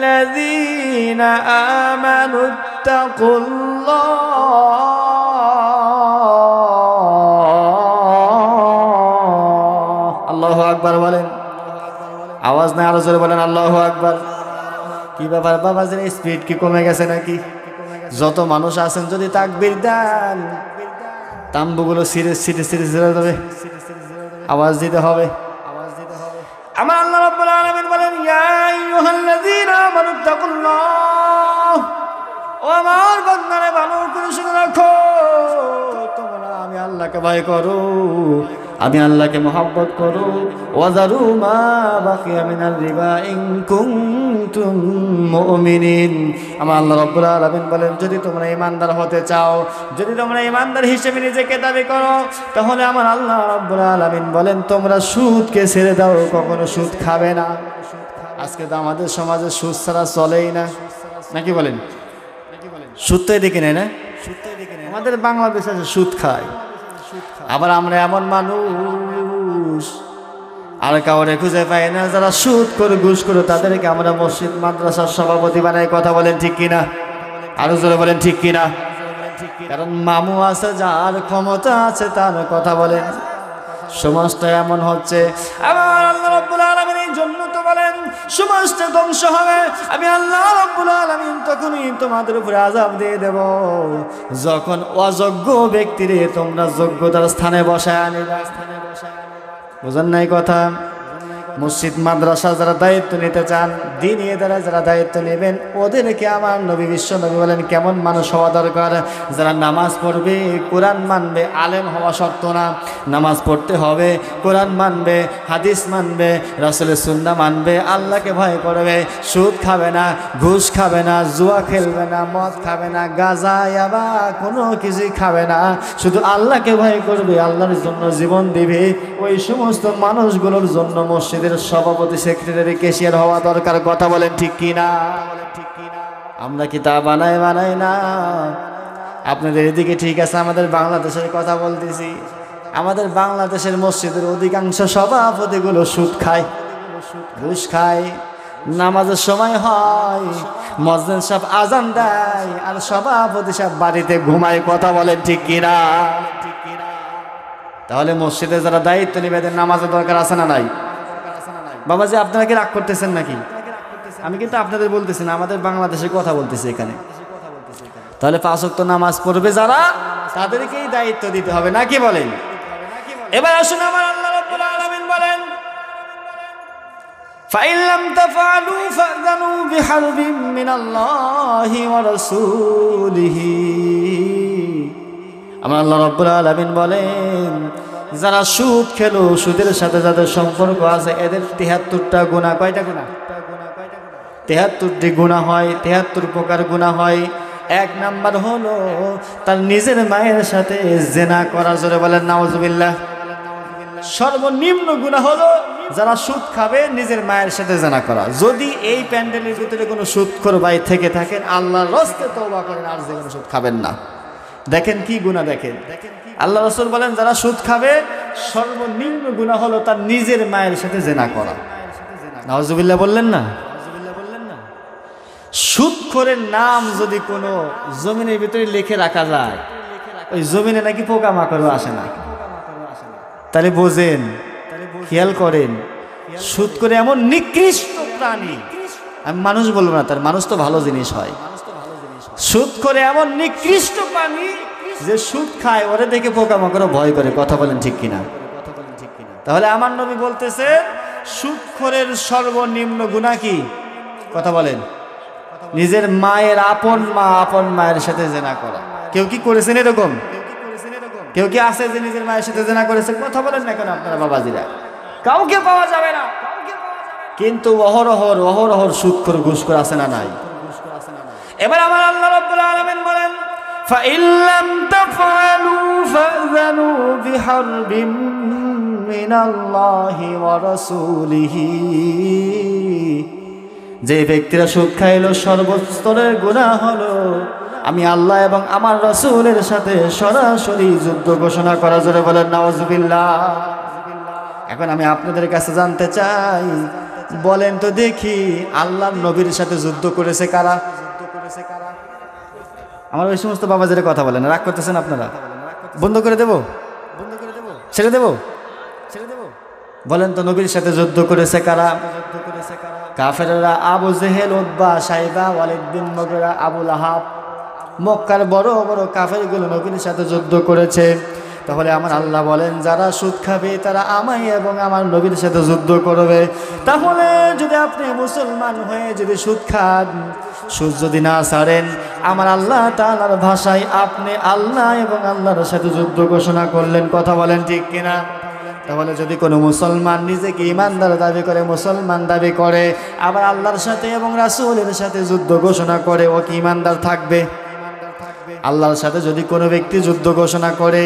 আমানুত্তাকুল্লাহ, আল্লাহু আকবার বলেন। আওয়াজ না, আরো জোরে বলেন আল্লাহু আকবার। কি ব্যাপার বাবাজির, স্পিড কি কমে গেছে নাকি? যত মানুষ আছেন যদি তাকবীর দেন, তাম্বুগুলো সিরে সিরে সিরে সিরে যাবে, আওয়াজ দিতে হবে। আমার আল্লাহ রাব্বুল আলামিন বলেন, ইয়া আইয়ুহাল্লাযীনা আমানুত্তাকুল্লাহ, ও আমার বান্দারে ভালো করে শুনে রাখো, তোমরা আমি আল্লাহকে ভয় করো, আমি আল্লাহকে মহব্বত করো। ওয়াজারু মা বাকিয়া মিনার রিবা ইন কুনতুম মুমিনিন। আমার আল্লাহ রাব্বুল আলামিন বলেন, যদি তোমরা ঈমানদার হতে চাও, যদি তোমরা ঈমানদার হিসেবে নিজেকে দাবি করো, তাহলে আমার আল্লাহ রাব্বুল আলামিন বলেন তোমরা সুদকে ছেড়ে দাও, কখনো সুদ খাবে না। আজকে তো আমাদের সমাজে সুদ ছাড়া চলেই না, নাকি বলেন? সুদ তো এদিকে নেই না, আমাদের বাংলাদেশে সুদ খায়। আবার আমরা এমন মানুষ আর কাউরে খুঁজে পাই না যারা সুদ করে ঘুষ করে তাদেরকে আমরা মসজিদ মাদ্রাসার সভাপতি বানাই। কথা বলেন ঠিক কিনা? আরো জোরে বলেন ঠিক কিনা? কারণ মামু আছে, যার ক্ষমতা আছে তার কথা বলেন। সমাজটা এমন হচ্ছে। আমার আল্লাহ রাব্বুল আলামিন এই জন্য তো বলেন সমাজটা ধ্বংস হবে। আমি আল্লাহ রাব্বুল আলামিন তখনই তোমাদের উপরে আযাব দিয়ে দেব যখন অযোগ্য ব্যক্তিরে তোমরা যোগ্যতার স্থানে বসায় আনিবা। বুঝেন নাই কথা? মসজিদ মাদ্রাসা যারা দায়িত্ব নিতে চান, দ্বীনি দ্বারা যারা দায়িত্ব নেবেন, ওদেরকে আমার নবী বিশ্ব নবী বলেন কেমন মানুষ হওয়া দরকার? যারা নামাজ পড়বে, কোরআন মানবে। আলেম হওয়া শর্ত না, নামাজ পড়তে হবে, কোরআন মানবে, হাদিস মানবে, রাসূলের সুন্নাহ মানবে, আল্লাহকে ভয় করবে, সুদ খাবে না, ঘুষ খাবে না, জুয়া খেলবে না, মদ খাবে না, গাঁজা ইয়াবা কোনো কিছুই খাবে না, শুধু আল্লাহকে ভয় করবে, আল্লাহর জন্য জীবন দিবে। ওই সমস্ত মানুষগুলোর জন্য মসজিদ সভাপতি, সেক্রেটারি, ক্যাশিয়ার হওয়া দরকার। কথা বলেন ঠিক কিনা? আমরা কি তা বানাই না? আপনাদের এদিকে ঠিক আছে, আমাদের বাংলাদেশের কথা বলতেছি। আমাদের বাংলাদেশের মসজিদের অধিকাংশ সভাপতিগুলো সুদ খায়, ঘুষ খায়। নামাজের সময় হয়, মুয়াজ্জিন সাহেব আজান দেয় আর সভাপতি সাহেব বাড়িতে ঘুমায়। কথা বলেন ঠিক কিনা? তাহলে মসজিদে যারা দায়িত্ব নেবে এদের নামাজের দরকার আছে না নাই? বাবাজি আপনারা কি রাগ করতেছেন নাকি? আমি কিন্তু আপনাদের বলতেছি না, আমাদের বাংলাদেশের কথা বলতেছি এখানে। তাহলে 5 ওয়াক্ত নামাজ পড়বে যারা, তাদেরকেই দায়িত্ব দিতে হবে, নাকি বলেন? এবার আসুন, আমার আল্লাহ রাব্বুল আলামিন বলেন, ফাইন লাম তাফআলু ফাযানু বিহারবিন মিনাল্লাহি ওয়া রাসূলিহি। আমার আল্লাহ রাব্বুল আলামিন বলেন যারা সুদ খেলো, সুদের সাথে যাদের সম্পর্ক আছে, এদের 73টা গুনাহ। কয়টা গুনাহ? 73টি গুনাহ হয়, 73 প্রকার গুনাহ হয়। 1 নাম্বার হলো তার নিজের মায়ের সাথে জিনা করা। জোরে বলেন নাউজুবিল্লাহ। সর্বনিম্ন গুনাহ হলো যারা সুদ খাবে, নিজের মায়ের সাথে জিনা করা। যদি এই প্যান্ডেলের ভিতরে কোনো সুদখোর ভাই থেকে থাকেন, আল্লাহর রাস্তায় তওবা করেন, আর জীবনে সুদ খাবেন না। দেখেন কি গুনাহ, দেখেন আল্লাহ রাসূল বলেন যারা সুদ খাবে সর্বনিম্ন গুনাহ হলো তার নিজের মায়ের সাথে জিনা করা। নাউজুবিল্লাহ বললেন না? সুদখোরের নাম যদি কোনো জমিনের ভিতরে লিখে রাখা যায়, ওই জমিনে নাকি পোকামাকড়ও আসে না। তাহলে বোঝেন, খেয়াল করেন, সুদখোর এমন নিকৃষ্ট প্রাণী। আমি মানুষ বলবো না, তার মানুষ তো ভালো জিনিস হয়। সুদখোর এমন নিকৃষ্ট প্রাণী যে সুদ খায়, ওরে দেখে পোকামাকড় ভয় করে। কথা বলেন ঠিক কিনা? তাহলে আমার নবী বলতেছে সুদখোরের সর্বনিম্ন গুনাহ কি? কথা বলেন। নিজের মায়ের আপন মায়ের সাথে জিনা করা। কেউ কি করেছেন এরকম? কেউ কি আছে যে নিজের মায়ের সাথে জিনা করেছে? কথা বলেন না কেন আপনারা বাবাজিরা? কাউকে পাওয়া যাবে না। কিন্তু অহরহর সুদখোর, ঘুষখোর আছে না নাই? এবার আমার আল্লাহ রাব্বুল আলামিন বলেন ফাইন লাম তাফআলু ফাযানু বিহারবিন মিনাল্লাহি ওয়া রাসূলিহি। যে ব্যক্তিরা সুদ খাইল, সর্বস্তরের গুনাহ হলো আমি আল্লাহ এবং আমার রাসূলের সাথে সরাসরি যুদ্ধ ঘোষণা করা। জোরে বলেন নাউজুবিল্লাহ। এখন আমি আপনাদের কাছে জানতে চাই, বলেন তো দেখি আল্লাহর নবীর সাথে যুদ্ধ করেছে কারা? আমার ওই সমস্ত বাবাজিরা কথা বলেন, রাগ করতেছেন আপনারা? বন্ধ করে দেব? ছেড়ে দেব? বলেন তো নবীর সাথে যুদ্ধ করেছে কারা? কাফেররা। আবু জেহেল, উতবা, সাইবা, ওয়ালিদ বিন মুগীরা, আবু লাহাব। মক্কার বড় বড় কাফেরগুলো নবীর সাথে যুদ্ধ করেছে। তাহলে আমার আল্লাহ বলেন যারা সুদ খাবে তারা আমায় এবং আমার নবীর সাথে যুদ্ধ করবে। তাহলে যদি আপনি মুসলমান হয়ে যদি সুদ খান, সুদ যদি না ছাড়েন, আমার আল্লাহ তাআলার ভাষায় আপনি আল্লাহ এবং আল্লাহর সাথে যুদ্ধ ঘোষণা করলেন। কথা বলেন ঠিক কিনা? তাহলে যদি কোনো মুসলমান নিজেকে ইমানদার দাবি করে, মুসলমান দাবি করে, আবার আল্লাহর সাথে এবং রাসূলের সাথে যুদ্ধ ঘোষণা করে, ও কি ইমানদার থাকবে? আল্লাহর সাথে যদি কোনো ব্যক্তি যুদ্ধ ঘোষণা করে,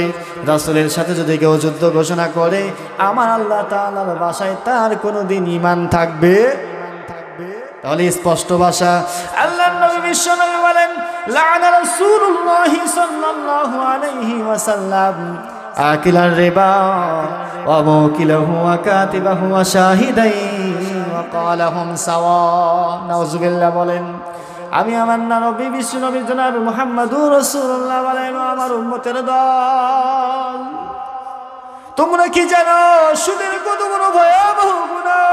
রাসূলের সাথে যদি কেউ যুদ্ধ ঘোষণা করে, আমার আল্লাহ তাআলার ভাষায় তার কোনোদিন ঈমান থাকবে? তাহলে স্পষ্ট ভাষা আল্লাহর নবী বিশ্বনবী বলেন লাআনা রাসূলুল্লাহি সাল্লাল্লাহু আলাইহি ওয়াসাল্লাম আকিলার রিবা ওয়া মুকিলাহু ওয়া কাতিবাহু ওয়া শাহিদাই ওয়া ক্বালাহুম সাওয়া। নাউযুবিল্লাহ বলেন। আমি আমার নবী বিশ্বনবী জনাব মুহাম্মদুর রাসূলুল্লাহ বলেন, আমার উম্মতের দল, তোমরা কি জানো সুদের কত বড় ভয়াবহ গুনাহ?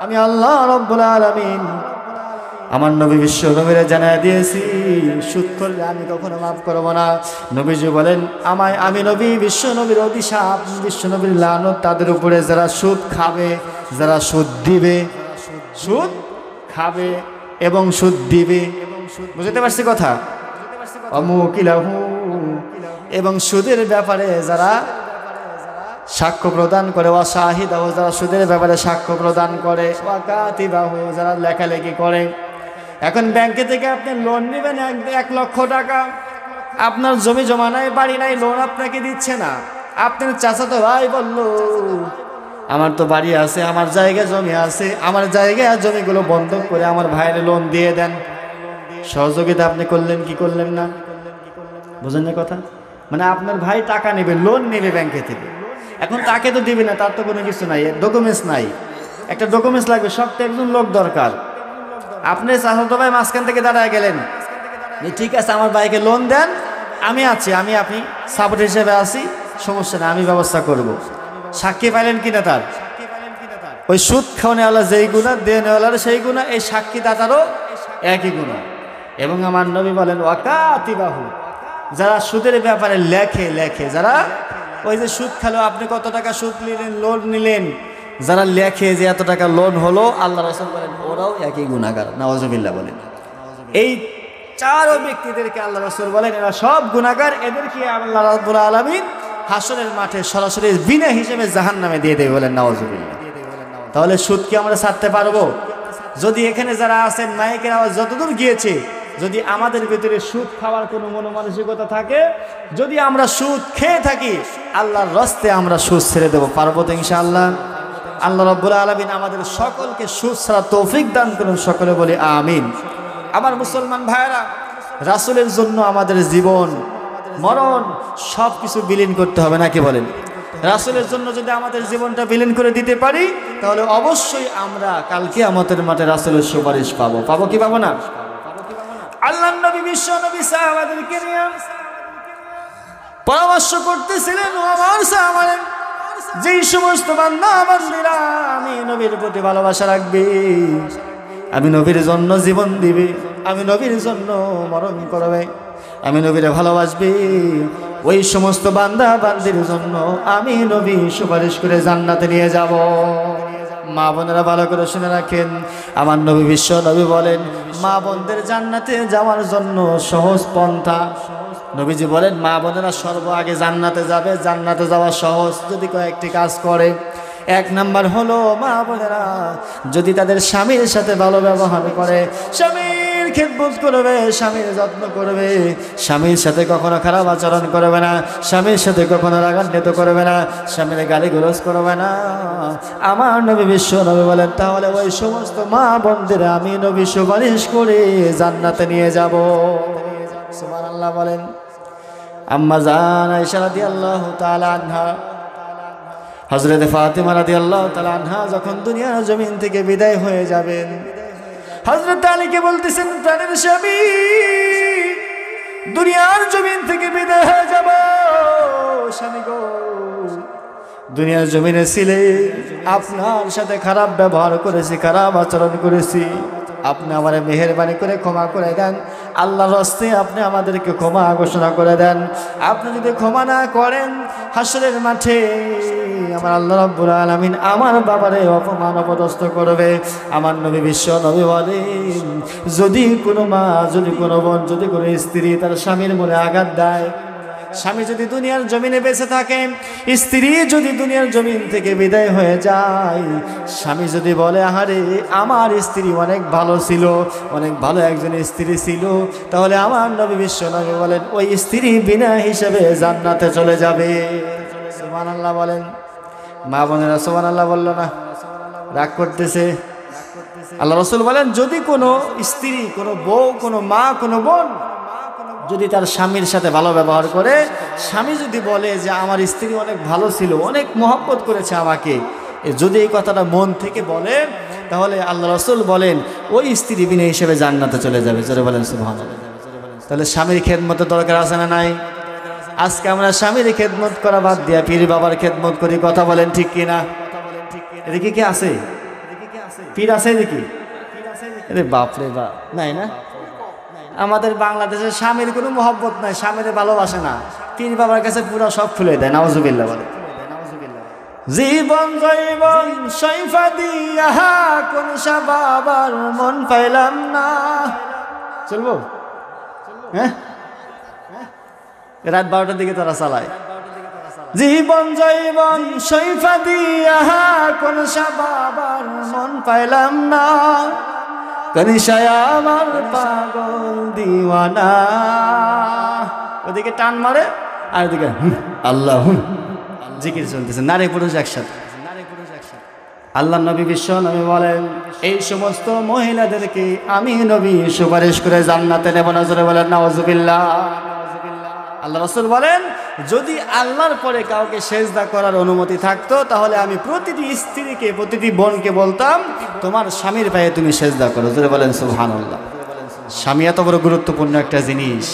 আমি আল্লাহ রাব্বুল আলামিন আমার নবী বিশ্বনবীরে জানায় দিয়েছি, সুদ করলে আমি কখনো মাফ করব না। নবীজি বলেন আমি নবী বিশ্বনবীর অভিশাপ, বিশ্বনবীর লানত তাদের উপরে যারা সুদ খাবে, যারা সুদ দিবে, সুদ খাবে এবং সুদ দিবে। বুঝতে পারছি কথা? অমুকিলাহু, এবং সুদের ব্যাপারে যারা সাক্ষ্য প্রদান করে, ওয়া শাহিদাহু, যারা সুদের ব্যাপারে সাক্ষ্য প্রদান করে, ওয়া কাতিবাহু, যারা লেখালেখি করে। এখন ব্যাংকে থেকে আপনি লোন নেবেন 1 লক্ষ টাকা, আপনার জমি জমা নাই, বাড়ি নাই, লোন আপনাকে দিচ্ছে না। আপনার চাচাতো ভাই বলল আমার তো বাড়ি আছে, আমার জায়গায় জমি আছে, আমার জায়গায় জমিগুলো বন্ধক করে আমার ভাইয়ের লোন দিয়ে দেন। সহযোগিতা আপনি করলেন কি করলেন না? বুঝেন না কথা? মানে আপনার ভাই টাকা নেবে, লোন নেবে ব্যাংকে থেকে, এখন তাকে তো দিবে না, তার তো কোনো কিছু নাই, ডকুমেন্টস নাই। একটা ডকুমেন্টস লাগবে, সব তো একজন লোক দরকার। আপনি চাচাতো ভাই মাঝখান থেকে দাঁড়ায় গেলেন, ঠিক আছে আমার ভাইকে লোন দেন, আমি আছি, আপনি সাপোর্ট হিসেবে আছি, সমস্যা না, আমি ব্যবস্থা করব। সাক্ষী পাইলেন কিনা তার? ওই সুদ খাওয়ানেওয়ালা যেই গুণা, দেনেওয়ালার সেই গুণা, এই সাক্ষী দাতারও একই গুণা। এবং আমার নবী বলেন ওয়া কাতিবাহু, যারা সুদের ব্যাপারে লেখে, যারা ওই যে সুদ খেলো, আপনি কত টাকা সুদ নিলেন, লোন নিলেন, যারা লেখে যে এত টাকা লোন হলো, আল্লাহ রাসূল বলেন ওরাও একই গুনাহগার। নাউযুবিল্লাহ বলেন। এই 4 ব্যক্তিদেরকে আল্লাহ রাসূল বলেন এরা সব গুনাহগার, এদেরকে আল্লাহ রাব্বুল আলামিন হাসরের মাঠে সরাসরি বিনা হিসেবে জাহান্নামে দিয়ে দেবে। বলেন নাউযুবিল্লাহ। তাহলে সুদ কি আমরা ছাড়তে পারবো? যদি এখানে যারা আছেন মাইকের আওয়াজ যতদূর গিয়েছে, যদি আমাদের ভিতরে সুদ খাওয়ার কোনো মনোমানসিকতা থাকে, যদি আমরা সুদ খেয়ে থাকি, আল্লাহর রাস্তায় আমরা সুদ ছেড়ে দেবো। পারবো তো ইনশাআল্লাহ? আল্লাহ রাব্বুল আলামিন আমাদের সকলকে সুদ ছাড়া তৌফিক দান করুন। সকলে বলি আমিন। আমার মুসলমান ভাইরা, রাসূলের জন্য আমাদের জীবন মরণ সব কিছু বিলীন করতে হবে নাকি বলেন? রাসূলের জন্য যদি আমাদের জীবনটা বিলীন করে দিতে পারি, তাহলে অবশ্যই আমরা কাল কিয়ামতের মাঠে রাসূলের সুপারিশ পাবো। পাবো কি পাবো না? আল্লাহর নবী বিশ্বনবী সাহাবাদেরকে নিয়ে পরামর্শ করতেছিলেন, ও আমার সাহাবারা, যেই সমস্ত বান্দা বান্দীরা আমি নবীর প্রতি ভালোবাসা রাখবে, আমি নবীর জন্য জীবন দিবে, আমি নবীর জন্য মরণ করবে, আমি নবীরে ভালোবাসবে, ওই সমস্ত বান্দা বান্দির জন্য আমি নবী সুপারিশ করে জান্নাতে নিয়ে যাব। মা বোনেরা ভালো করে শুনে রাখেন, আমার নবী বিশ্ব নবী বলেন মা বোনদের জান্নাতে যাওয়ার জন্য সহজ পন্থা। নবীজি বলেন মা বোনেরা সর্ব আগে জান্নাতে যাবে, জান্নাতে যাওয়া সহজ যদি কয়েকটি কাজ করে। 1 নাম্বার হলো মা বোনেরা যদি তাদের স্বামীর সাথে ভালো ব্যবহার করে, স্বামীর খেদমত করবে, স্বামীর যত্ন করবে, স্বামীর সাথে কখনো খারাপ আচরণ করবে না, স্বামীর সাথে কখনো রাগান্বিত করবে না, স্বামীর গালিগালাজ করবে না। আমার নবী বিশ্ব নবী বলেন তাহলে ওই সমস্ত মা বোনদের আমি নবী সুপারিশ করে জান্নাতে নিয়ে যাব। সুবহানাল্লাহ বলেন। আম্মা জান আয়েশা রাদিয়াল্লাহু তাআলা আনহা, হযরত ফাতিমা রাদিয়াল্লাহু তাআলা আনহা যখন দুনিয়ার জমিন থেকে বিদায় হয়ে যাবেন, হযরত আলীকে বলতেছেন প্রাণের স্বামী, দুনিয়ার জমিন থেকে বিদায় হয়ে যাব, স্বামী গো, দুনিয়ার জমিনে ছিলে আপনার সাথে খারাপ ব্যবহার করেছি, খারাপ আচরণ করেছি, আপনি আমার মেহেরবানি করে ক্ষমা করে দেন। আল্লাহর হস্তে আপনি আমাদেরকে ক্ষমা ঘোষণা করে দেন। আপনি যদি ক্ষমা না করেন, হাসরের মাঠে আমার আল্লাহ রাব্বুল আলামিন আমার বাবারে অপমান অপদস্থ করবে। আমার নবী বিশ্ব নবী বলেন, যদি কোনো মা, যদি কোনো বোন, যদি কোনো স্ত্রী তার স্বামীর মনে আঘাত দেয়, স্বামী যদি দুনিয়ার জমিনে বেঁচে থাকে, স্ত্রী যদি দুনিয়ার জমিন থেকে বিদায় হয়ে যায়, স্বামী যদি বলে আহারে আমার স্ত্রী অনেক ভালো ছিল, অনেক ভালো একজন স্ত্রী ছিল, তাহলে আমার নবী বিশ্ব নবী বলেন ওই স্ত্রী বিনা হিসেবে জান্নাতে চলে যাবে। সুবহানাল্লাহ বলেন। মা বোনেরা সুবহানাল্লাহ বলল না? রাগ করতেছে। আল্লাহ রাসূল বলেন, যদি কোনো স্ত্রী, কোনো বউ, কোনো মা, কোনো বোন যদি তার স্বামীর সাথে ভালো ব্যবহার করে, স্বামী যদি বলে যে আমার স্ত্রী অনেক ভালো ছিল, অনেক মহব্বত করেছে আমাকে, যদি এই কথাটা মন থেকে বলে, তাহলে আল্লাহ রাসূল বলেন ওই স্ত্রী বিনা হিসেবে জান্নাতে চলে যাবে। জোরে বলেন সুবহানাল্লাহ। তাহলে স্বামীর খেদমতের দরকার আছে না নাই? আজকে আমরা স্বামীর খেদমত করা বাদ দিয়া পীর বাবার খেদমত করি। কথা বলেন ঠিক কিনা? এদিকে কি আছে? পীর আছে এদিকে? আরে বাপরে বাপ, নাই না? আমাদের বাংলাদেশের স্বামীর কোনো মহব্বত নাই, স্বামীর ভালোবাসে না, পীর বাবার কাছে পুরো সব খুলে দেয়। নাউজুবিল্লাহ বলে। জীবন জৈবন সৈফা দিয়া কোন বাবার মন পাইলাম না। চলবো? হ্যাঁ, রাত 12টার দিকে তারা চালায়। জীবন জৈবন সৈফা দিয়া কোন বাবার মন পাইলাম না, কনিশায় আমার পাগল দিওয়ানা। ওদিকে টান মারে আর ওদিকে আল্লাহ জিকির চলতেছে, নারী পুরুষ একসাথে। আল্লাহ নবী বিশ্ব নবী বলেন, এই সমস্ত মহিলাদেরকে আমি নবী সুপারিশ করে জান্নাতে নেব। নজরে বলেন নাউজুবিল্লাহ। আল্লাহ রাসূল বলেন, যদি আল্লাহর পরে কাউকে সেজদা করার অনুমতি থাকতো, তাহলে আমি প্রতিটি স্ত্রীকে, প্রতিটি বোনকে বলতাম তোমার স্বামীর পায়ে তুমি সেজদা করো। জোরে বলেন সুবহানাল্লাহ। স্বামী এত বড় গুরুত্বপূর্ণ একটা জিনিস।